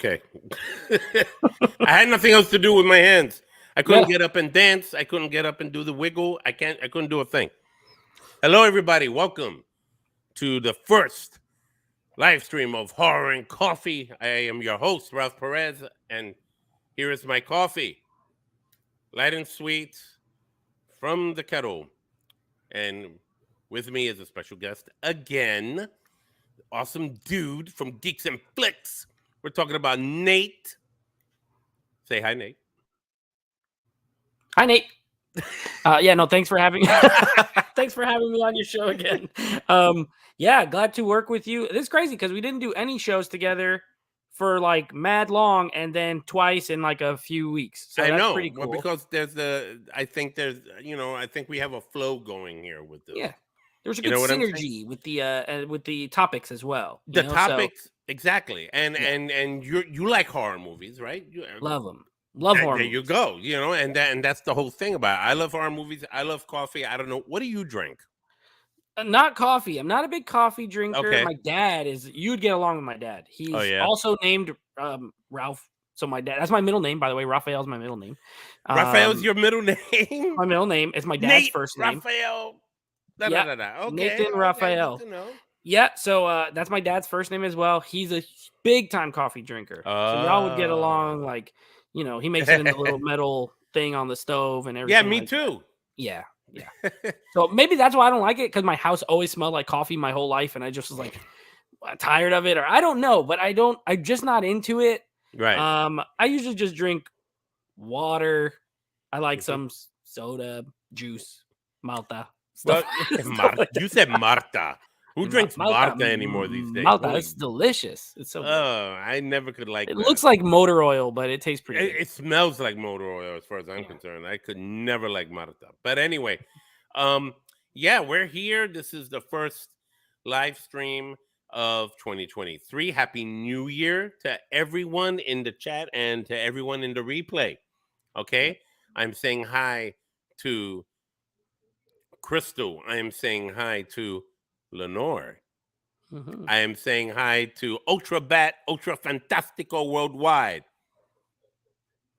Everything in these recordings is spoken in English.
Okay. I had nothing else to do with my hands. I couldn't get up and dance. I couldn't get up and do the wiggle. I couldn't do a thing. Hello, everybody. Welcome to the first live stream of Horror and Coffee. I am your host, Ralph Perez, and here is my coffee. Light and sweet from the kettle. And with me is a special guest again. Awesome dude from Geeks and Flicks. We're talking about Nate. Say hi, Nate. Hi, Nate. Thanks for having thanks for having me on your show again. Glad to work with you. It's crazy because we didn't do any shows together for like mad long, and then twice in like a few weeks. So that's pretty cool. Well, because I think we have a flow going here with this. Yeah, there's a good synergy with the topics as well. The topics, exactly, and you like horror movies, right? Love them. Love horror movies. You go, and that's the whole thing about it. I love horror movies. I love coffee. I don't know. What do you drink? Not coffee. I'm not a big coffee drinker. Okay. My dad is. You'd get along with my dad. He's also named Ralph. So my dad. That's my middle name, by the way. Raphael's my middle name. Raphael's your middle name. My middle name is my dad's first name. Raphael. Okay. Nathan Raphael. Yeah. So that's my dad's first name as well. He's a big time coffee drinker. So y'all would get along like. He makes it in the little metal thing on the stove and everything. Yeah, me too. Yeah. So maybe that's why I don't like it, because my house always smelled like coffee my whole life, and I just was like tired of it, or I don't know, but I'm just not into it. Right. I usually just drink water. I like some soda, juice, Malta. Stuff. Well, you said Marta. Who drinks Marta anymore these days? Malta, it's delicious. It's so good. I never could like it. It looks like motor oil, but it tastes pretty good. It smells like motor oil as far as I'm concerned. I could never like Marta. But anyway, we're here. This is the first live stream of 2023. Happy New Year to everyone in the chat and to everyone in the replay. Okay? I'm saying hi to Crystal. I am saying hi to Lenore. Mm-hmm. I am saying hi to Ultra Fantastico Worldwide.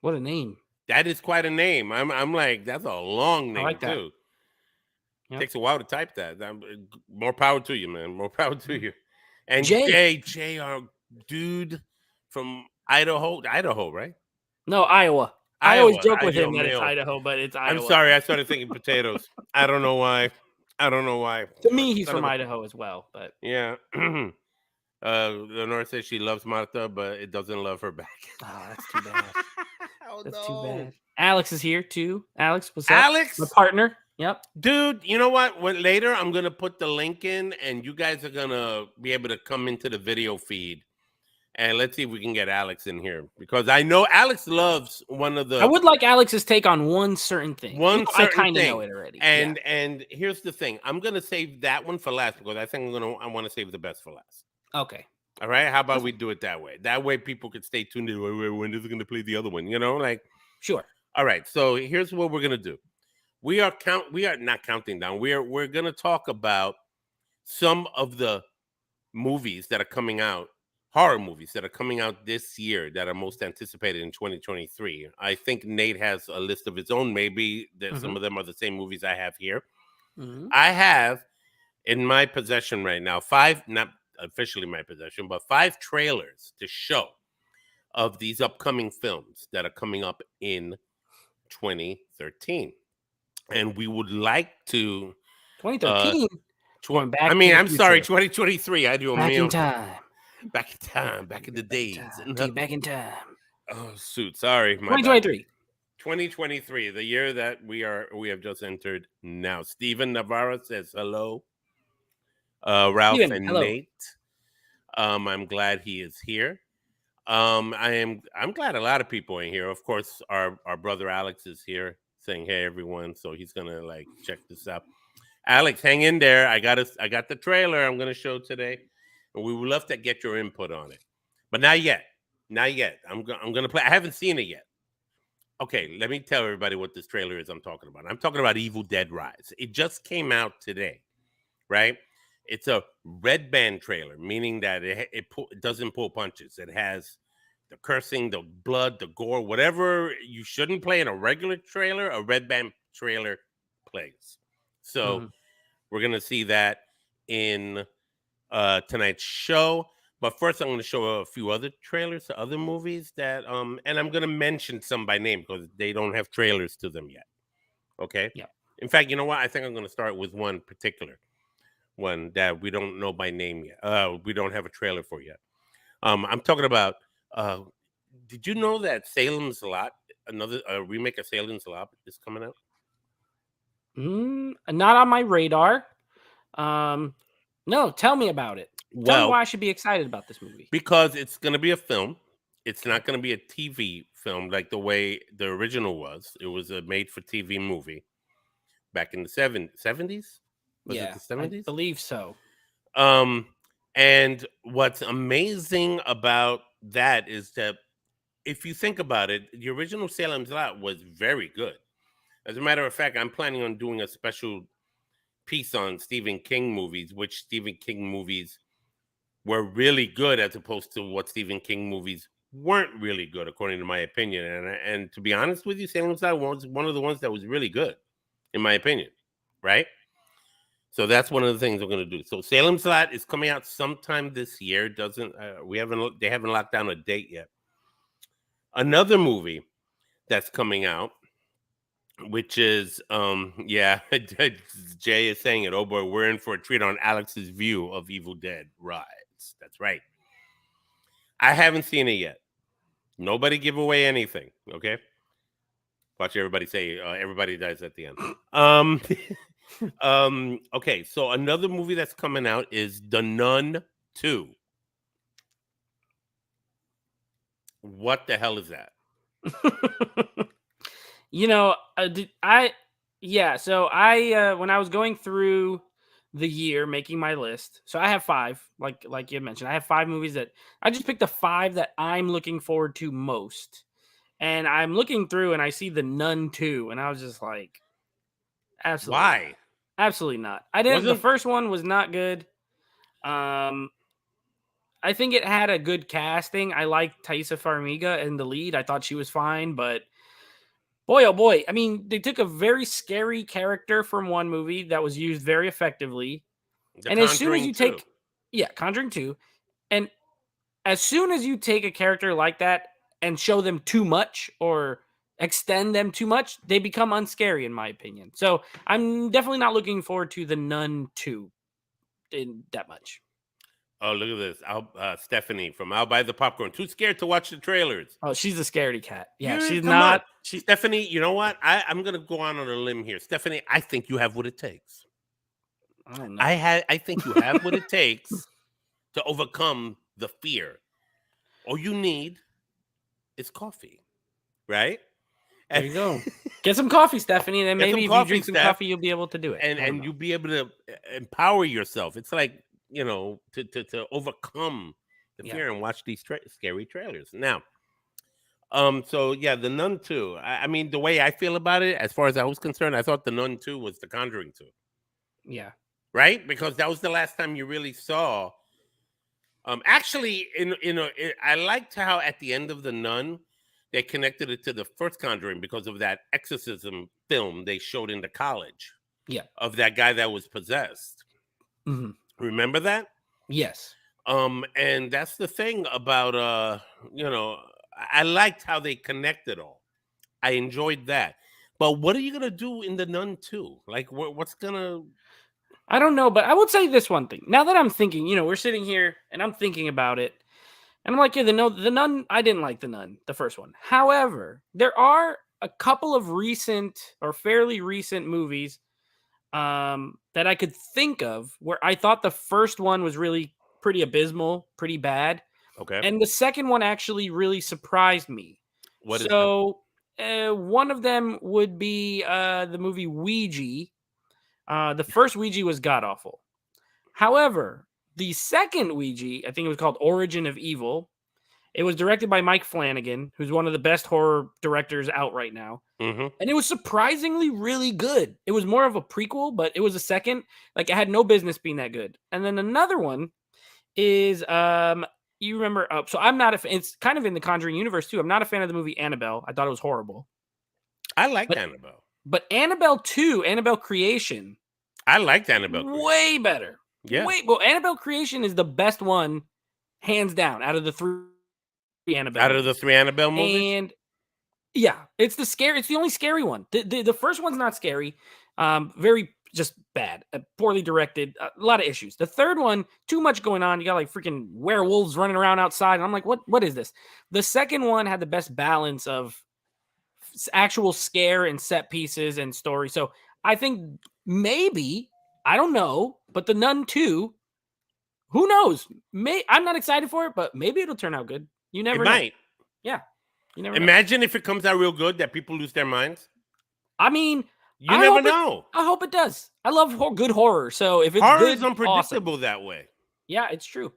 What a name! That is quite a name. I'm like, that's a long name too. Yep. Takes a while to type that. More power to you, man. More power to you. And Jay, our dude from Idaho, right? No, Iowa. I always joke with him that it's Idaho, but it's Iowa. I'm sorry, I started thinking potatoes. I don't know why. To me, he's from Idaho as well, but yeah. Lenore says she loves Marta, but it doesn't love her back. Oh, that's too bad. That's too bad. Alex is here too. Alex, what's up? Alex, my partner. Yep. Dude, you know what? Later I'm gonna put the link in, and you guys are gonna be able to come into the video feed. And let's see if we can get Alex in here, because I know Alex loves one of the. I would like Alex's take on one certain thing. I kind of know it already. And here's the thing: I'm gonna save that one for last, because I think I want to save the best for last. Okay. All right. How about we do it that way? That way people can stay tuned in. When is it gonna play the other one? Sure. All right. So here's what we're gonna do. We are not counting down. We're gonna talk about some of the movies that are coming out. Horror movies that are coming out this year that are most anticipated in 2023. I think Nate has a list of his own. Maybe some of them are the same movies I have here. Mm-hmm. I have in my possession right now 5, not officially my possession, but 5 trailers to show of these upcoming films that are coming up in 2013. And we would like to 2013. I'm sorry, 2023. I do a back in time. Back in time, back in the days. Back in time. Oh, shoot. Sorry. 2023. 2023, the year that we have just entered now. Steven Navarro says hello. Ralph Steven, and hello. Nate. I'm glad he is here. I'm glad a lot of people are here. Of course, our brother Alex is here saying, hey, everyone. So he's going to check this out. Alex, hang in there. I got the trailer I'm going to show today. And we would love to get your input on it. But not yet. I'm going to play. I haven't seen it yet. Okay, let me tell everybody what this trailer is I'm talking about. I'm talking about Evil Dead Rise. It just came out today, right? It's a red band trailer, meaning that it doesn't pull punches. It has the cursing, the blood, the gore, whatever you shouldn't play in a regular trailer, a Red Band trailer plays. So we're going to see that in tonight's show. But first, I'm going to show a few other trailers to other movies that, and I'm going to mention some by name because they don't have trailers to them yet. Okay? Yeah. In fact, you know what? I think I'm going to start with one particular one that we don't know by name yet. We don't have a trailer for yet. I'm talking about, did you know that Salem's Lot, another remake of Salem's Lot is coming out? Not on my radar. No, tell me about it. Tell me why I should be excited about this movie. Because it's going to be a film. It's not going to be a TV film like the way the original was. It was a made-for-TV movie back in the 70s. Was it the 70s? I believe so. And what's amazing about that is that if you think about it, the original Salem's Lot was very good. As a matter of fact, I'm planning on doing a special piece on Stephen King movies, which Stephen King movies were really good as opposed to what Stephen King movies weren't really good, according to my opinion. And to be honest with you, Salem's Lot was one of the ones that was really good, in my opinion, right? So that's one of the things we're going to do. So Salem's Lot is coming out sometime this year. They haven't locked down a date yet. Another movie that's coming out, which is Jay is saying it. Oh boy, we're in for a treat on Alex's view of Evil Dead Rise. That's right. I haven't seen it yet. Nobody give away anything. Okay. Watch everybody say everybody dies at the end. Okay, so another movie that's coming out is The Nun 2. What the hell is that? So I when I was going through the year making my list, so I have 5, like you mentioned. I have 5 movies that I just picked the 5 that I'm looking forward to most. And I'm looking through and I see The Nun 2, and I was just like, absolutely. Why? Not. Absolutely not. The first one was not good. I think it had a good casting. I liked Taissa Farmiga in the lead. I thought she was fine, but boy, oh boy. I mean, they took a very scary character from one movie that was used very effectively. As soon as you take Conjuring 2, and as soon as you take a character like that and show them too much or extend them too much, they become unscary, in my opinion. So I'm definitely not looking forward to The Nun 2 in that much. Oh, look at this. Stephanie from I'll Buy the Popcorn. Too scared to watch the trailers. Oh, she's a scaredy cat. Yeah, she's not. Stephanie, you know what? I'm going to go on a limb here. Stephanie, I think you have what it takes. I don't know. I think you have what it takes to overcome the fear. All you need is coffee, right? There you go. Get some coffee, Stephanie, and then maybe if you drink some coffee, you'll be able to do it. And you'll be able to empower yourself. It's like, to overcome the fear and watch these scary trailers. Now, The Nun 2. I mean, the way I feel about it, as far as I was concerned, I thought The Nun 2 was The Conjuring 2. Yeah. Right? Because that was the last time you really saw. Actually, I liked how at the end of The Nun, they connected it to the first Conjuring because of that exorcism film they showed in the college. Yeah. Of that guy that was possessed. Mm-hmm. Remember that? Yes. And that's the thing about I liked how they connected all. I enjoyed that. But what are you gonna do in The Nun 2? Like, what's gonna? I don't know, but I would say this one thing. Now that I'm thinking, we're sitting here and I'm thinking about it, and I'm like, the Nun. I didn't like The Nun, the first one. However, there are a couple of recent or fairly recent movies that I could think of where I thought the first one was really pretty abysmal, pretty bad. Okay. And the second one actually really surprised me. What is that? One of them would be the movie Ouija. The first Ouija was god-awful. However, the second Ouija, I think it was called Origin of Evil. It was directed by Mike Flanagan, who's one of the best horror directors out right now. Mm-hmm. And it was surprisingly really good. It was more of a prequel, but it was a second. Like, it had no business being that good. And then another one is you remember. So I'm not a fan. It's kind of in the Conjuring universe too. I'm not a fan of the movie Annabelle. I thought it was horrible. I liked Annabelle. But Annabelle 2, Annabelle Creation. I liked Annabelle Creation. Way better. Yeah. Well, Annabelle Creation is the best one, hands down, out of the three Annabelle. Out of the 3 Annabelle movies? And yeah, it's the only scary one. The first one's not scary. Very just bad, poorly directed, a lot of issues. The third one, too much going on. You got like freaking werewolves running around outside. And I'm like, what is this? The second one had the best balance of actual scare and set pieces and story. So I think maybe, I don't know, but The Nun 2, who knows? I'm not excited for it, but maybe it'll turn out good. You never know. Might. Yeah. You never Imagine if it comes out real good that people lose their minds. I mean, you never know. I hope it does. I love good horror. So if it's horror good, is unpredictable awesome. that way. Yeah, it's true.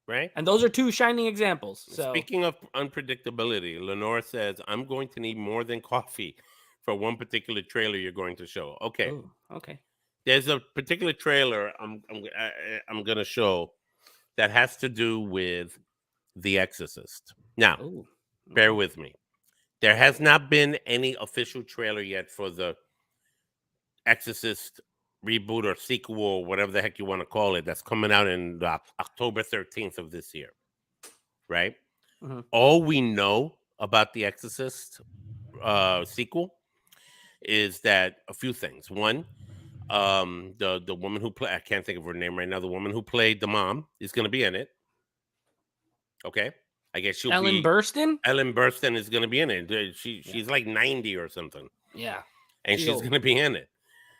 Right? And those are 2 shining examples. So speaking of unpredictability, Lenore says, I'm going to need more than coffee for one particular trailer you're going to show. Okay. Ooh, okay. There's a particular trailer I'm going to show that has to do with The Exorcist. Now, bear with me. There has not been any official trailer yet for the Exorcist reboot or sequel or whatever the heck you want to call it. That's coming out in October 13th of this year. Right? Mm-hmm. All we know about The Exorcist sequel is that a few things. One, the woman who played, I can't think of her name right now. The woman who played the mom is going to be in it. Okay. I guess she'll Ellen Burstyn? Ellen Burstyn is going to be in it. She's like 90 or something. Yeah. And she's going to be in it.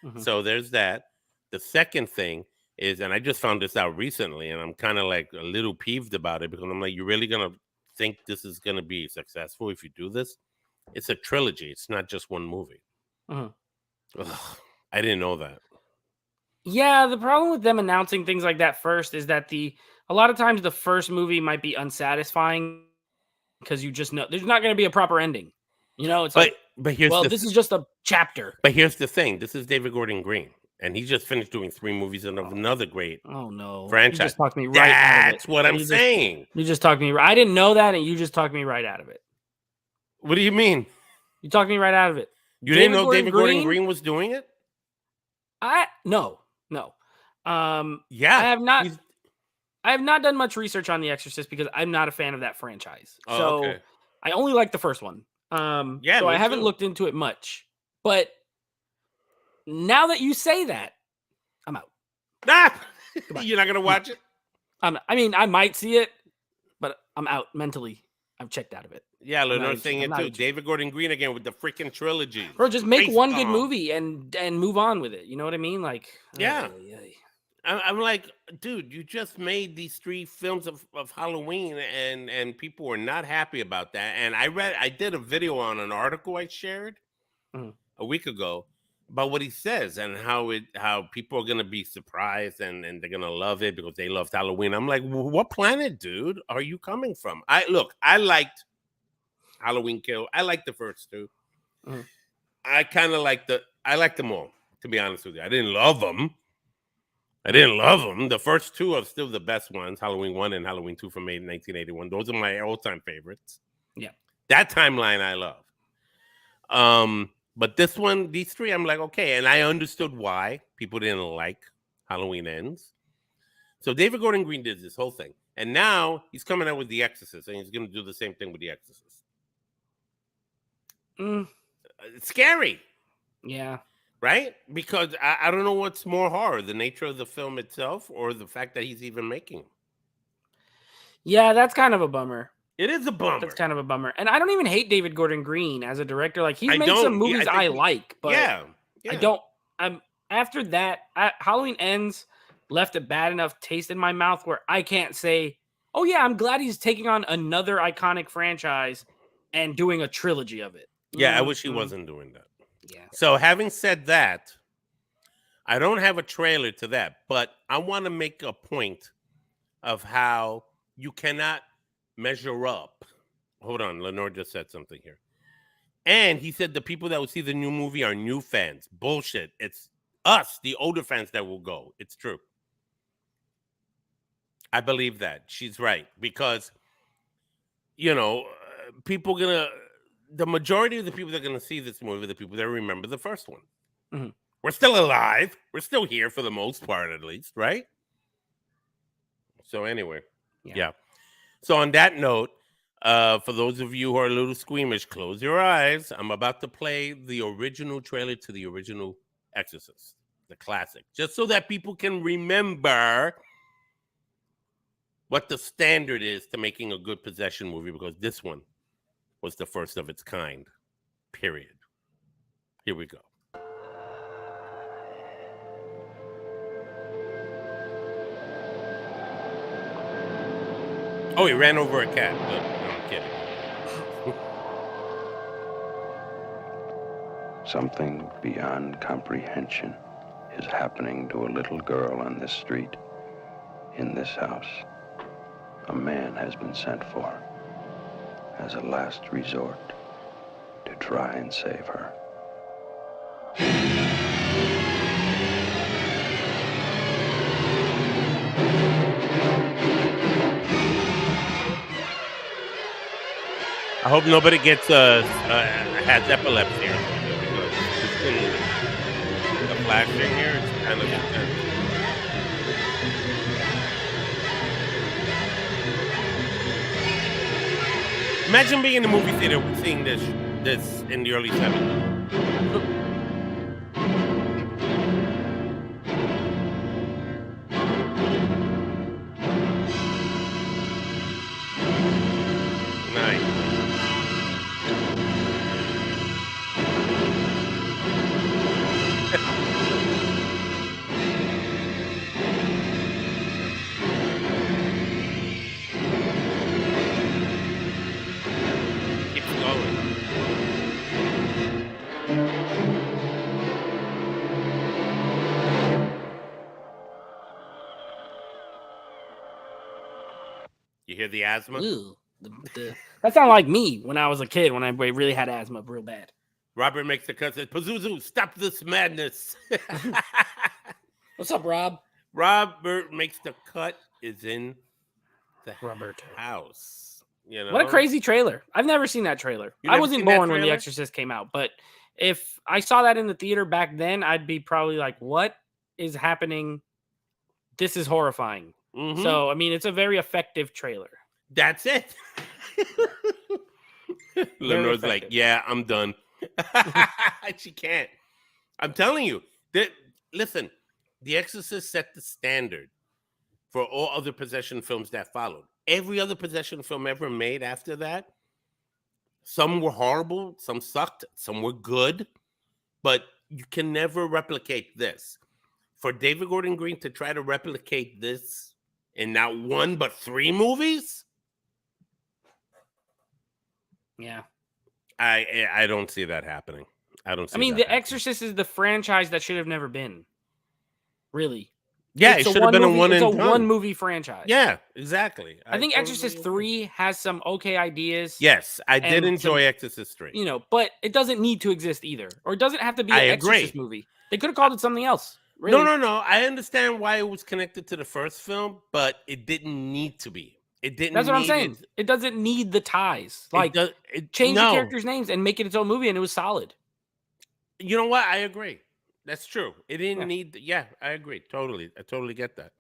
Mm-hmm. So there's that. The second thing is, and I just found this out recently, and I'm kind of like a little peeved about it because I'm like, you're really going to think this is going to be successful if you do this? It's a trilogy. It's not just one movie. Mm-hmm. Ugh, I didn't know that. Yeah, the problem with them announcing things like that first is that a lot of times the first movie might be unsatisfying because you just know there's not going to be a proper ending. You know, it's but here's this is just a chapter. But here's the thing: this is David Gordon Green, and he just finished doing 3 movies and another great franchise. You just talked me right out of it. That's what I'm saying. You just talked me. I didn't know that, and you just talked me right out of it. What do you mean? You talked me right out of it. You didn't know David Gordon Green was doing it? No. Yeah, I have not done much research on The Exorcist because I'm not a fan of that franchise. Okay. I only like the first one. So I haven't looked into it much. But now that you say that, I'm out. You're not gonna watch it? I mean, I might see it, but I'm out mentally. I've checked out of it. Yeah, Lenore's saying it too. David Gordon Green again with the freaking trilogy. Bro, just make one good movie and move on with it. You know what I mean? Like, yeah. I'm like, dude, you just made these 3 films of Halloween, and people were not happy about that. And I did a video on an article I shared a week ago about what he says and how people are gonna be surprised and they're gonna love it because they loved Halloween. I'm like, what planet, dude, are you coming from? I liked Halloween Kill. I liked the first 2. I kind of liked them all, to be honest with you. I didn't love them. The first 2 are still the best ones, Halloween 1 and Halloween 2 from 1981. Those are my all-time favorites. Yeah. That timeline I love. But these 3, I'm like, okay. And I understood why people didn't like Halloween Ends. So David Gordon Green did this whole thing. And now he's coming out with The Exorcist, and he's going to do the same thing with The Exorcist. It's scary. Yeah. Right? Because I don't know what's more horror, the nature of the film itself or the fact that he's even making them. Yeah, that's kind of a bummer. It is a bummer. That's kind of a bummer. And I don't even hate David Gordon Green as a director. Like, he's made some movies I like, but I don't. After that, Halloween Ends left a bad enough taste in my mouth where I can't say, oh yeah, I'm glad he's taking on another iconic franchise and doing a trilogy of it. Yeah, I wish he wasn't doing that. Yeah. So having said that, I don't have a trailer to that, but I want to make a point of how you cannot measure up. Hold on, Lenore just said something here. And he said the people that will see the new movie are new fans. Bullshit. It's us, the older fans, that will go. It's true. I believe that. She's right. Because the majority of the people that are gonna see this movie are the people that remember the first one. Mm-hmm. We're still alive. We're still here for the most part, at least, right? So anyway, yeah. So on that note, for those of you who are a little squeamish, close your eyes. I'm about to play the original trailer to the original Exorcist, the classic, just so that people can remember what the standard is to making a good possession movie, because this one was the first of its kind, period. Here we go. Oh, he ran over a cat. No, I'm kidding. Something beyond comprehension is happening to a little girl on this street, in this house. A man has been sent for as a last resort to try and save her. I hope nobody gets has epilepsy or something, because the flashing here is kind of intense. Imagine being in the movie theater seeing this in the early 70s. You hear the asthma? Ooh, that sounded like me when I was a kid, when I really had asthma real bad. Robert makes the cut, says, Pazuzu, stop this madness. What's up, Rob? Robert makes the cut is in the house. What a crazy trailer. I've never seen that trailer. I wasn't born when The Exorcist came out, but if I saw that in the theater back then, I'd be probably like, what is happening? This is horrifying. Mm-hmm. So, I mean, it's a very effective trailer. That's it. Lenore's like, yeah, I'm done. She can't. I'm telling you. Listen, The Exorcist set the standard for all other possession films that followed. Every other possession film ever made after that, some were horrible, some sucked, some were good, but you can never replicate this. For David Gordon Green to try to replicate this in not one but 3 movies? Yeah. I don't see that happening. I mean, The Exorcist is the franchise that should have never been. Really. Yeah, it should have been a one and done. It's a one-movie franchise. Yeah, exactly. I think Exorcist 3 has some okay ideas. Yes, I did enjoy Exorcist 3. But it doesn't need to exist either. Or it doesn't have to be an Exorcist movie. They could have called it something else. Really. No. I understand why it was connected to the first film, but it didn't need to be. It didn't. That's what I'm saying. It doesn't need the ties. Like, change the characters' names and make it its own movie, and it was solid. You know what? I agree. That's true. It didn't need. Yeah, I agree. Totally. I totally get that.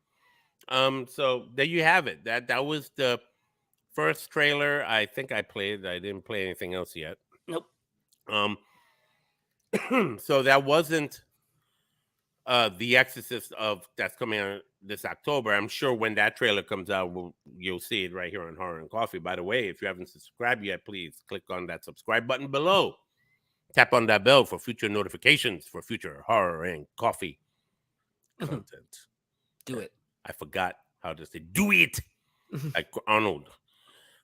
So there you have it. That was the first trailer I think I played. I didn't play anything else yet. Nope. So that wasn't The Exorcist that's coming out this October. I'm sure when that trailer comes out, you'll see it right here on Horror and Coffee. By the way, if you haven't subscribed yet, please click on that subscribe button below. Tap on that bell for future notifications for future Horror and Coffee content. Do it. I forgot how to say do it. Like Arnold.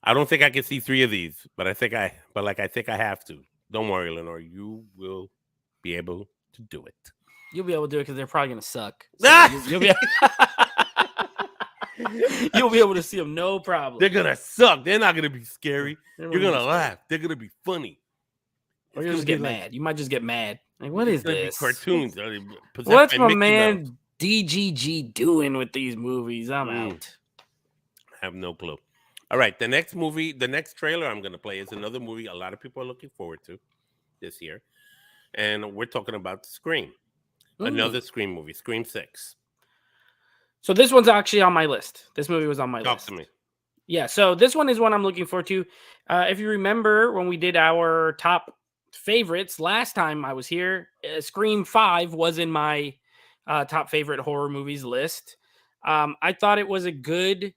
I don't think I can see 3 of these, but I think I have to. Don't worry, Lenore. You will be able to do it. You'll be able to do it because they're probably going to suck. So you'll be able to see them, no problem. They're going to suck. They're not going to be scary. You're going to laugh. They're going to be funny. Or you'll just get mad. You might just get mad. Like, what is this? Cartoons. What's my man DGG doing with these movies? I'm out. I have no clue. All right, the next trailer I'm going to play is another movie a lot of people are looking forward to this year, and we're talking about Scream, another Scream movie, Scream 6. So this one's actually on my list. This movie was on my list. Talk to me. Yeah, so this one is one I'm looking forward to. If you remember when we did our top favorites last time I was here, Scream 5 was in my top favorite horror movies list. I thought it was a good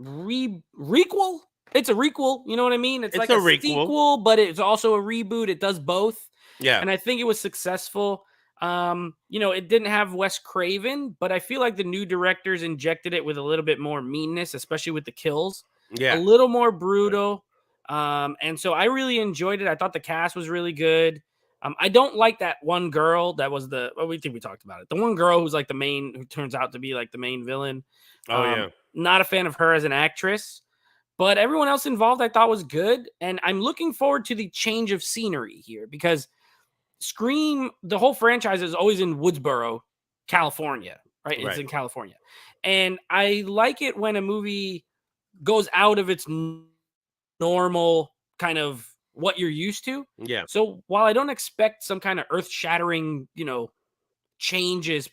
requel. It's a requel, you know what I mean? It's like a sequel, but it's also a reboot. It does both. Yeah. And I think it was successful. It didn't have Wes Craven, but I feel like the new directors injected it with a little bit more meanness, especially with the kills. Yeah. A little more brutal. And so I really enjoyed it. I thought the cast was really good. I don't like that one girl that was we talked about it. The one girl who's like who turns out to be like the main villain. Not a fan of her as an actress, but everyone else involved I thought was good. And I'm looking forward to the change of scenery here because Scream, the whole franchise is always in Woodsboro, California, right? It's in California. And I like it when a movie goes out of its normal kind of what you're used to. Yeah. So while I don't expect some kind of earth-shattering, changes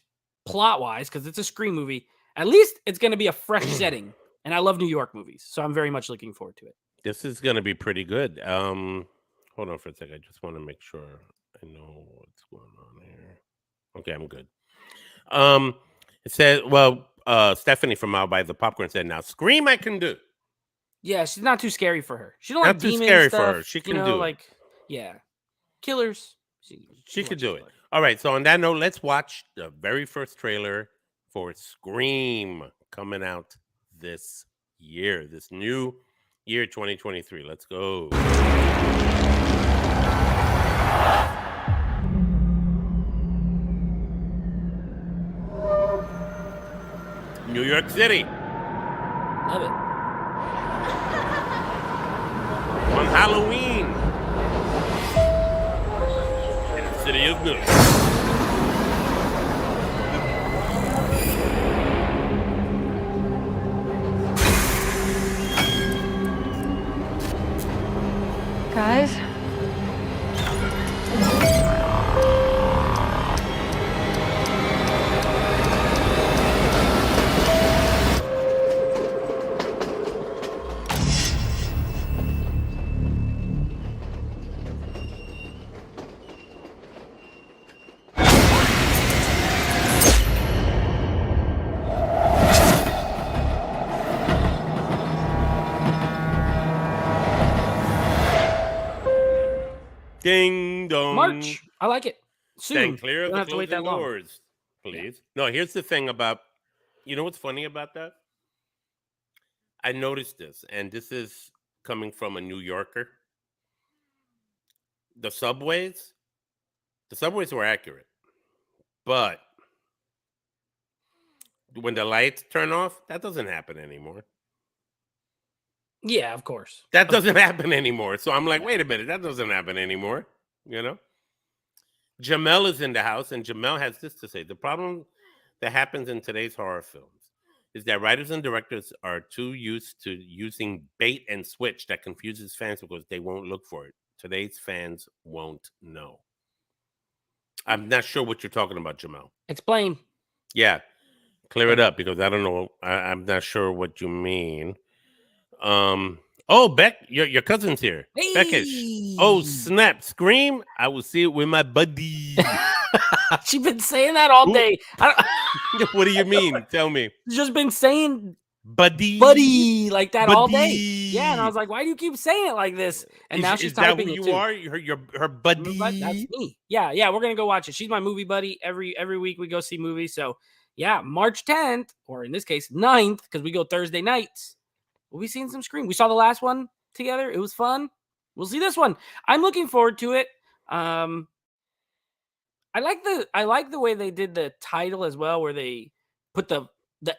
plot-wise, because it's a Scream movie, at least it's going to be a fresh setting. And I love New York movies, so I'm very much looking forward to it. This is going to be pretty good. Hold on for a second. I just want to make sure I know what's going on here. Okay, I'm good. It said, Stephanie from Out by the Popcorn said, now Scream I can do. Yeah, she's not too scary for her. She don't like demons. Not too scary for her. She can do it. Killers. She could do it. All right, so on that note, let's watch the very first trailer for Scream coming out this year, this new year 2023. Let's go. New York City. Love it. On Halloween. In the city of New York. Guys? Ding dong. March. I like it. Soon. Stay clear of the closing doors, please. Yeah. No, here's the thing about, what's funny about that? I noticed this, and this is coming from a New Yorker. The subways were accurate, but when the lights turn off, that doesn't happen anymore. Yeah, of course. That doesn't happen anymore. So I'm like, wait a minute, that doesn't happen anymore. Jamel is in the house, and Jamel has this to say. The problem that happens in today's horror films is that writers and directors are too used to using bait and switch that confuses fans because they won't look for it. Today's fans won't know. I'm not sure what you're talking about, Jamel. Explain. Yeah. Clear it up because I don't know. I'm not sure what you mean. Beck, your cousin's here. Hey. Beckish. Oh, snap. Scream. I will see it with my buddy. She's been saying that all day. What do you mean? Tell me. She's just been saying buddy like that all day. Yeah, and I was like, why do you keep saying it like this? And now she's typing it too. Are her buddy? That's me. Yeah. We're gonna go watch it. She's my movie buddy. Every week we go see movies. So yeah, March 10th, or in this case 9th, because we go Thursday nights. We'll be seeing some Scream. We saw the last one together. It was fun. We'll see this one. I'm looking forward to it. I like the way they did the title as well, where they put the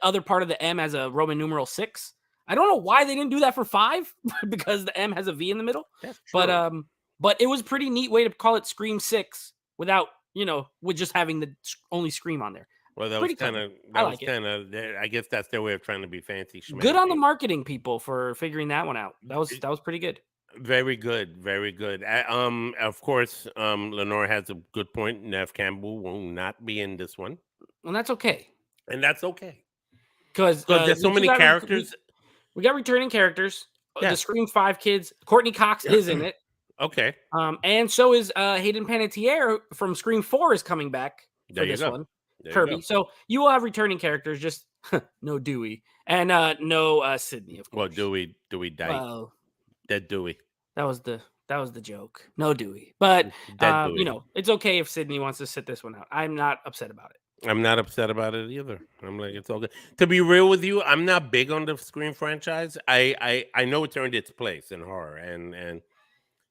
other part of the M as a Roman numeral 6. I don't know why they didn't do that for 5 because the M has a V in the middle. That's true. But it was a pretty neat way to call it Scream 6 without, with just having the only Scream on there. Well, that Pretty was kind clever. of I like it. I guess that's their way of trying to be fancy Good on the schmancy. marketing people for figuring that one out. That was pretty good. Very good, very good. Of course, Lenore has a good point. Nev Campbell will not be in this one, And that's okay. and that's okay Because because there's so many characters. we got returning characters. Yeah. The Scream 5 kids. Courtney Cox is in it. Okay, And so is Hayden Panettiere from Scream 4 is coming back for there you this go. one. There you Kirby. go. So you will have returning characters, just no Dewey. And no Sydney, of Well, course. Dewey died. Well, Dead Dewey. that was the joke. No Dewey. But Dead Dewey. you know, it's okay if Sydney wants to sit this one out. I'm not upset about it. I'm not upset about it either. I'm like, it's all good. To be real with you, I'm not big on the Scream franchise. I know it's earned its place in horror, and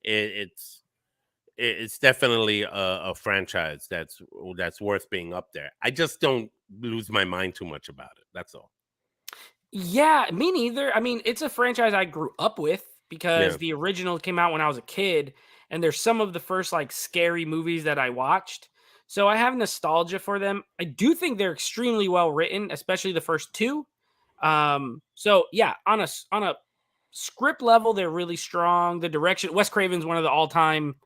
it's definitely a franchise that's worth being up there. I just don't lose my mind too much about it. That's all. Yeah, me neither. I mean, it's a franchise I grew up with because Yeah. the original came out when I was a kid, and there's some of the first like scary movies that I watched. So I have nostalgia for them. I do think they're extremely well written, especially the first two. So yeah, on a script level, they're really strong. The direction, Wes Craven's one of the all-time,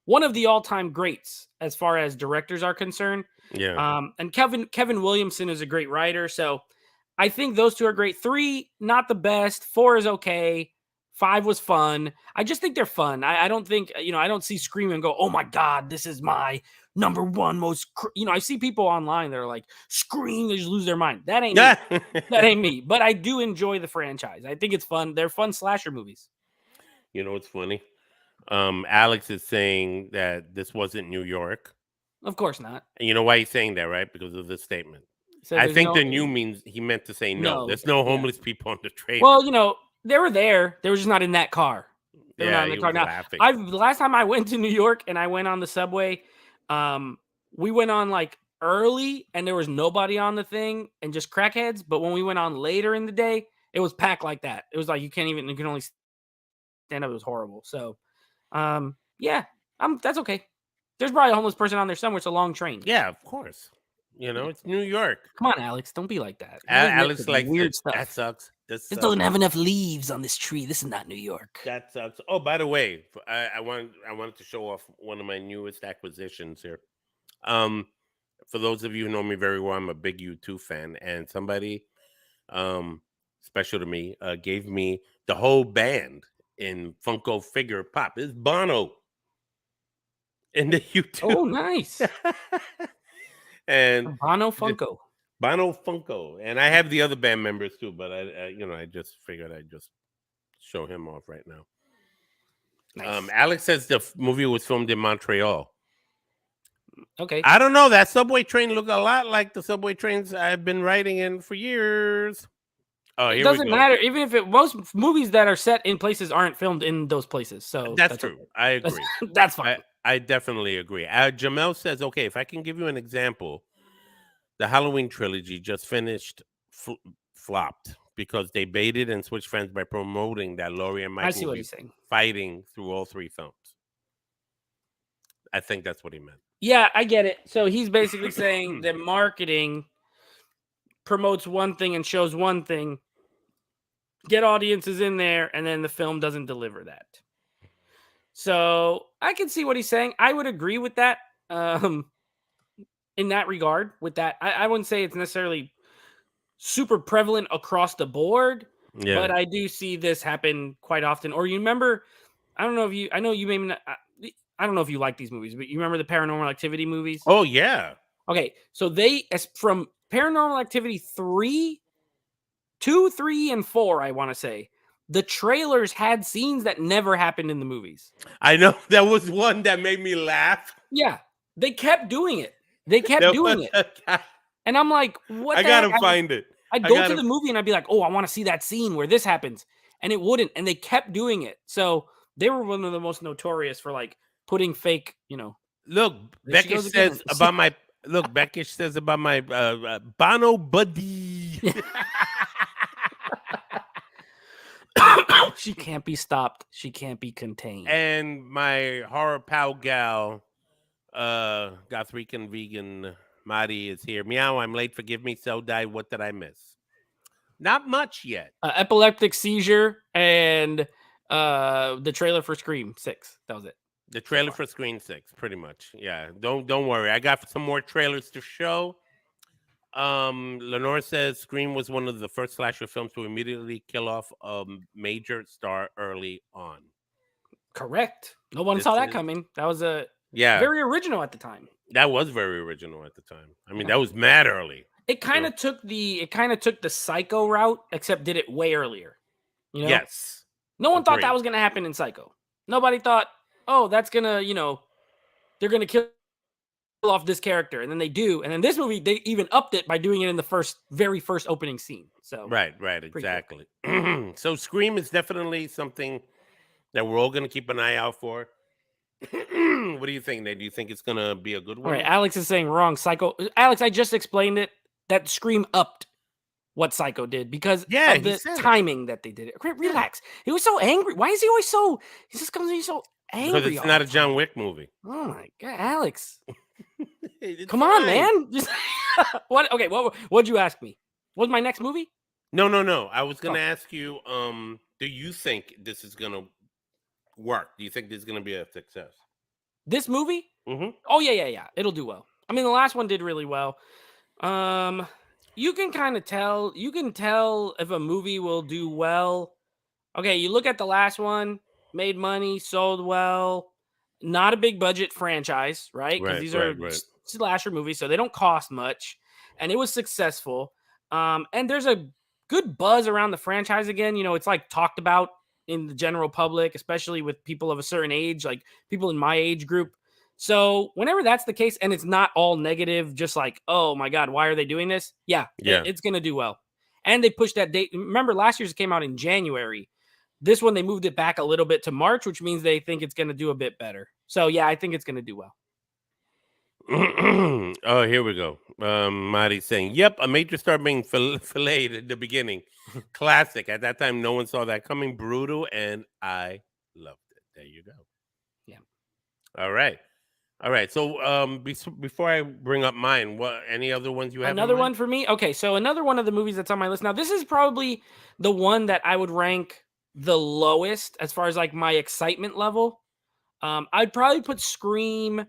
one of the all-time greats as far as directors are concerned. Yeah. And Kevin Williamson is a great writer. So I think those two are great. 3, not the best. 4 is okay. 5 was fun. I just think they're fun. I don't think, I don't see Scream and go, oh my God, this is my number one most, I see people online that are like, Scream, they just lose their mind. That ain't me. That ain't me. But I do enjoy the franchise. I think it's fun. They're fun slasher movies. You know what's funny? Alex is saying that this wasn't New York. Of course not. And you know why he's saying that, right? Because of this statement. So I there's think no- the new means he meant to say no. No, There's no yeah. homeless people on the train. Well, they were there. They were just not in that car. They were yeah, not in he the car. was Now, laughing. last time I went to New York and I went on the subway, we went on like early and there was nobody on the thing and just crackheads. But when we went on later in the day, it was packed like that. It was like you can only stand up. It was horrible. So, yeah, that's okay. There's probably a homeless person on there somewhere. It's a long train. Yeah, of course. It's New York. Come on, Alex. Don't be like that. Alex likes weird it. stuff. That sucks. This sucks. doesn't have enough leaves on this tree. This is not New York. That sucks. Oh, by the way, I wanted to show off one of my newest acquisitions here. For those of you who know me very well, I'm a big U2 fan, and somebody special to me gave me the whole band in Funko figure pop. It's Bono in the U2. Oh, nice. And Bono Funko. Bono Funko, and I have the other band members too, but I just figured I'd just show him off right now. Nice. Alex says the movie was filmed in Montreal. Okay. I don't know. That subway train looked a lot like the subway trains I've been riding in for years. Oh, It here doesn't we go. matter, even if most movies that are set in places aren't filmed in those places. So That's true. okay. I agree. That's fine. I definitely agree. Jamel says, okay, if I can give you an example, the Halloween trilogy just finished flopped because they baited and switched friends by promoting that Laurie and Mike I see will what be he's saying. fighting through all 3 films. I think that's what he meant. Yeah, I get it. So he's basically saying that marketing promotes one thing and shows one thing, get audiences in there, and then the film doesn't deliver that. So I can see what he's saying. I would agree with that. In that regard, with that, I wouldn't say it's necessarily super prevalent across the board, Yeah. but I do see this happen quite often. Or you remember, I don't know if you like these movies, but you remember the Paranormal Activity movies? Oh, yeah. Okay, so from Paranormal Activity 2, 3, and 4, I want to say, the trailers had scenes that never happened in the movies. I know. That was one that made me laugh. Yeah, they kept doing it. They kept doing it. And I'm like, what? I gotta find it. I'd go to the movie and I'd be like, oh, I want to see that scene where this happens. And it wouldn't. And they kept doing it. So they were one of the most notorious for like putting fake, Look, Beckish says about my Bono buddy. She can't be stopped. She can't be contained. And my horror pal gal, Goth Rican vegan Marty is here. Meow, I'm late. Forgive me. So die. What did I miss? Not much yet. Epileptic seizure and the trailer for Scream 6. That was it. The trailer for Scream 6, pretty much. Yeah. Don't worry. I got some more trailers to show. Lenore says Scream was one of the first slasher films to immediately kill off a major star early on. Correct. No one saw that coming. That was very original at the time. That was very original at the time. I mean, that was mad early. It kind of took the Psycho route, except did it way earlier. You know? Yes. No one thought that was gonna happen in Psycho. Nobody thought, oh, that's gonna, they're gonna kill off this character, and then they do, and then this movie they even upped it by doing it in the very first opening scene. So right, exactly. Cool. So Scream is definitely something that we're all gonna keep an eye out for. What do you think, Nate? Do you think it's gonna be a good one? All right, Alex is saying wrong. Psycho. Alex, I just explained it. That Scream upped what Psycho did because of the timing that they did it. Relax. He was so angry. Why is he always so? He just comes in so angry. Because it's not a John Wick movie. Oh my god, Alex! Come on, man. Just what? Okay, what'd you ask me? What's my next movie? No. I was gonna ask you. Do you think this is gonna work? Do you think this is gonna be a success? This movie? Mm-hmm. Oh yeah. It'll do well. I mean, the last one did really well. You can kind of tell. You can tell if a movie will do well. Okay, you look at the last one, made money, sold well. Not a big budget franchise, right? Because these are slasher movies, so they don't cost much, and it was successful. And there's a good buzz around the franchise again. It's like talked about in the general public, especially with people of a certain age, like people in my age group. So whenever that's the case, and it's not all negative, just like, oh my God, why are they doing this? Yeah. It's going to do well. And they pushed that date. Remember, last year's came out in January. This one, they moved it back a little bit to March, which means they think it's going to do a bit better. So yeah, I think it's going to do well. Oh, here we go. Marty's saying, yep, a major star being filleted at the beginning. Classic. At that time, no one saw that coming. Brutal, and I loved it. There you go. Yeah. All right. So before I bring up mine, any other ones you have? Another one for me? Okay, so another one of the movies that's on my list. Now, this is probably the one that I would rank the lowest as far as like my excitement level. I'd probably put Scream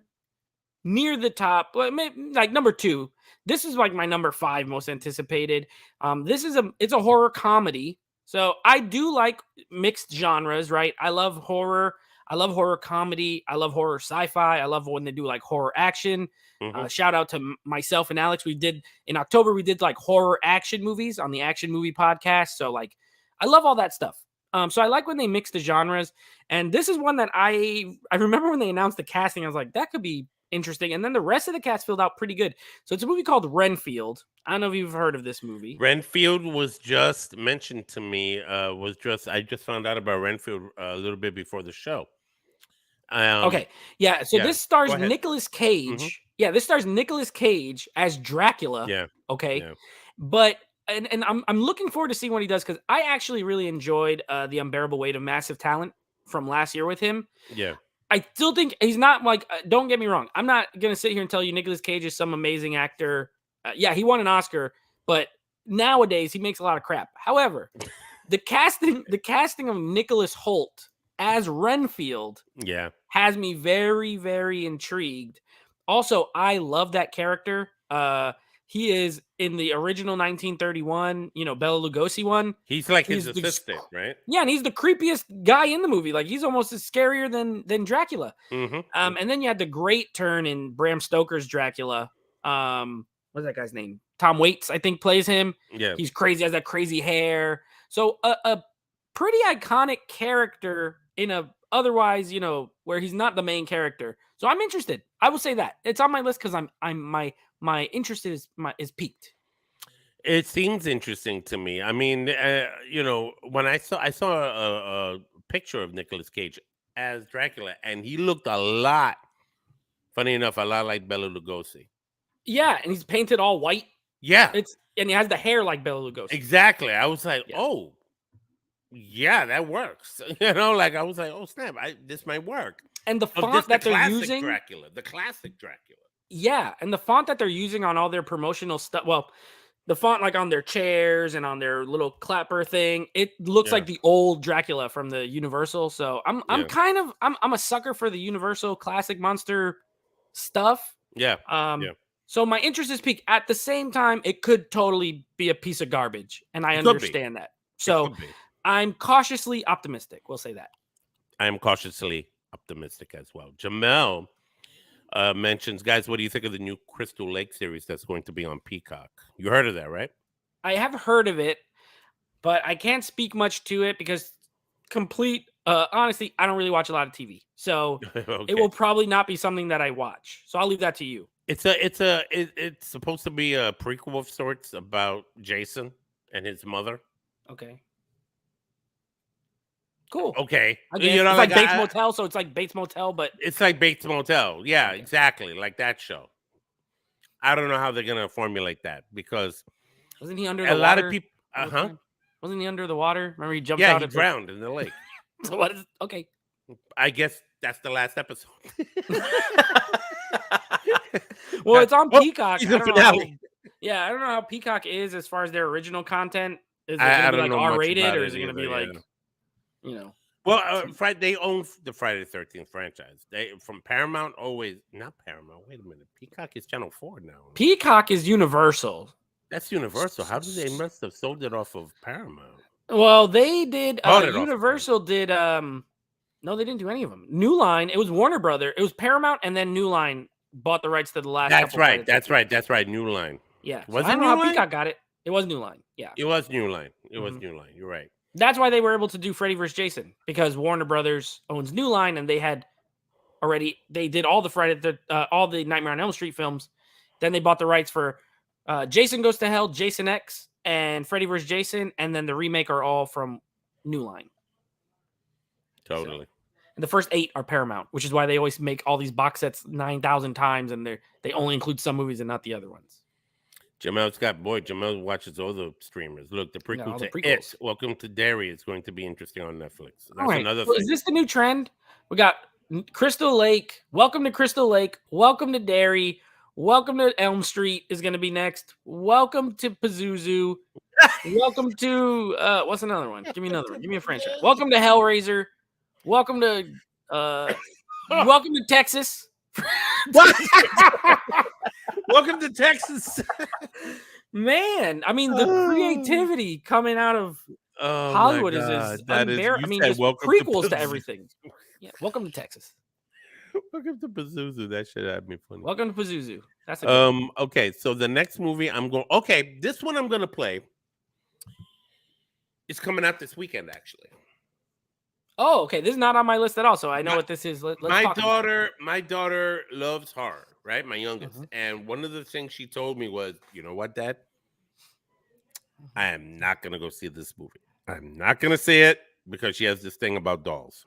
near the top, like number 2. This is like my number 5 most anticipated. It's a horror comedy. So I do like mixed genres, right? I love horror. I love horror comedy. I love horror sci-fi. I love when they do like horror action. Mm-hmm. Shout out to myself and Alex. In October, we did like horror action movies on the Action Movie Podcast. So like, I love all that stuff. So I like when they mix the genres. And this is one that I remember when they announced the casting, I was like, that could be interesting. And then the rest of the cast filled out pretty good. So it's a movie called Renfield. I don't know if you've heard of this movie. Renfield was just mentioned to me. I just found out about Renfield a little bit before the show. Okay. Yeah. So this stars Nicolas Cage. Mm-hmm. Yeah. This stars Nicolas Cage as Dracula. Yeah. Okay. Yeah. But and I'm looking forward to seeing what he does because I actually really enjoyed The Unbearable Weight of Massive Talent from last year with him. Yeah. I still think he's not like, don't get me wrong. I'm not going to sit here and tell you Nicolas Cage is some amazing actor. Yeah, he won an Oscar, but nowadays he makes a lot of crap. However, the casting of Nicholas Hoult as Renfield has me very, very intrigued. Also, I love that character. He is in the original 1931, Bela Lugosi one. He's like his assistant, right? Yeah, and he's the creepiest guy in the movie. Like he's almost as scarier than Dracula. Mm-hmm. And then you had the great turn in Bram Stoker's Dracula. What's that guy's name? Tom Waits, I think, plays him. Yeah, he's crazy, has that crazy hair. So a pretty iconic character in a otherwise, where he's not the main character. So I'm interested. I will say that it's on my list because my interest is piqued. It seems interesting to me. I mean, when I saw a picture of Nicolas Cage as Dracula, and he looked funny enough, a lot like Bela Lugosi. Yeah, and he's painted all white. Yeah, and he has the hair like Bela Lugosi. Exactly. I was like, oh, yeah, that works. Like I was like, oh snap, this might work. And the font that they're using, the classic Dracula. Yeah, and the font that they're using on all their promotional stuff, well, the font like on their chairs and on their little clapper thing, it looks like the old Dracula from the Universal. So I'm a sucker for the Universal classic monster stuff. Yeah. So my interest is peaked. At the same time, it could totally be a piece of garbage, and I understand that. So I'm cautiously optimistic. We'll say that. I am cautiously optimistic as well. Jamel mentions, guys, what do you think of the new Crystal Lake series that's going to be on Peacock? You heard of that, right? I have heard of it, but I can't speak much to it because honestly, I don't really watch a lot of TV. So it will probably not be something that I watch. So I'll leave that to you. It's supposed to be a prequel of sorts about Jason and his mother. Okay. Cool. Okay. You know, it's like Bates Motel, so it's like Bates Motel, but it's like Bates Motel. Yeah, exactly. Like that show. I don't know how they're gonna formulate that because wasn't he under the water? A lot of people Wasn't he under the water? Remember he jumped Yeah, out he drowned in the lake. So what is okay? I guess that's the last episode. Well, it's on Peacock. Season finale. Yeah, I don't know how Peacock is as far as their original content. Is it I going to be like R-rated, or is it going to be like, Well, they own the Friday the 13th franchise. They from Paramount always not Paramount. Wait a minute, Peacock is Channel 4 now. Peacock is Universal. That's Universal. How did they must have sold it off of Paramount? Well, they did. Universal did. No, they didn't do any of them. New Line. It was Warner Brother. It was Paramount, and then New Line bought the rights to the last. That's right. New Line. Yeah. I don't know how Peacock got it. It was New Line. Yeah. It was New Line. Was New Line. You're right. That's why they were able to do Freddy vs. Jason, because Warner Brothers owns New Line, and they did all the all the Nightmare on Elm Street films. Then they bought the rights for Jason Goes to Hell, Jason X, and Freddy vs. Jason, and then the remake are all from New Line. Totally. And the first 8 are Paramount, which is why they always make all these box sets 9,000 times, and they only include some movies and not the other ones. Jamel watches all the streamers. Look, the prequel to It, Welcome to Derry, is going to be interesting on Netflix. That's another thing. Is this the new trend? We got Crystal Lake. Welcome to Crystal Lake. Welcome to Derry. Welcome to Elm Street is going to be next. Welcome to Pazuzu. Welcome to what's another one? Give me another one. Give me a franchise. Welcome to Hellraiser. Welcome to Texas. Welcome to Texas. Man, I mean, the creativity coming out of Hollywood is unbearable. I mean, there's prequels to everything. Yeah, welcome to Texas. Welcome to Pazuzu. That shit had me funny. Welcome to Pazuzu. That's a okay, so the next movie this one I'm going to play. It's coming out this weekend, actually. Oh, okay. This is not on my list at all, so I know what this is. My daughter loves horror, right? My youngest. And one of the things she told me was, you know what, Dad? I am not going to go see this movie. I'm not going to see it because she has this thing about dolls.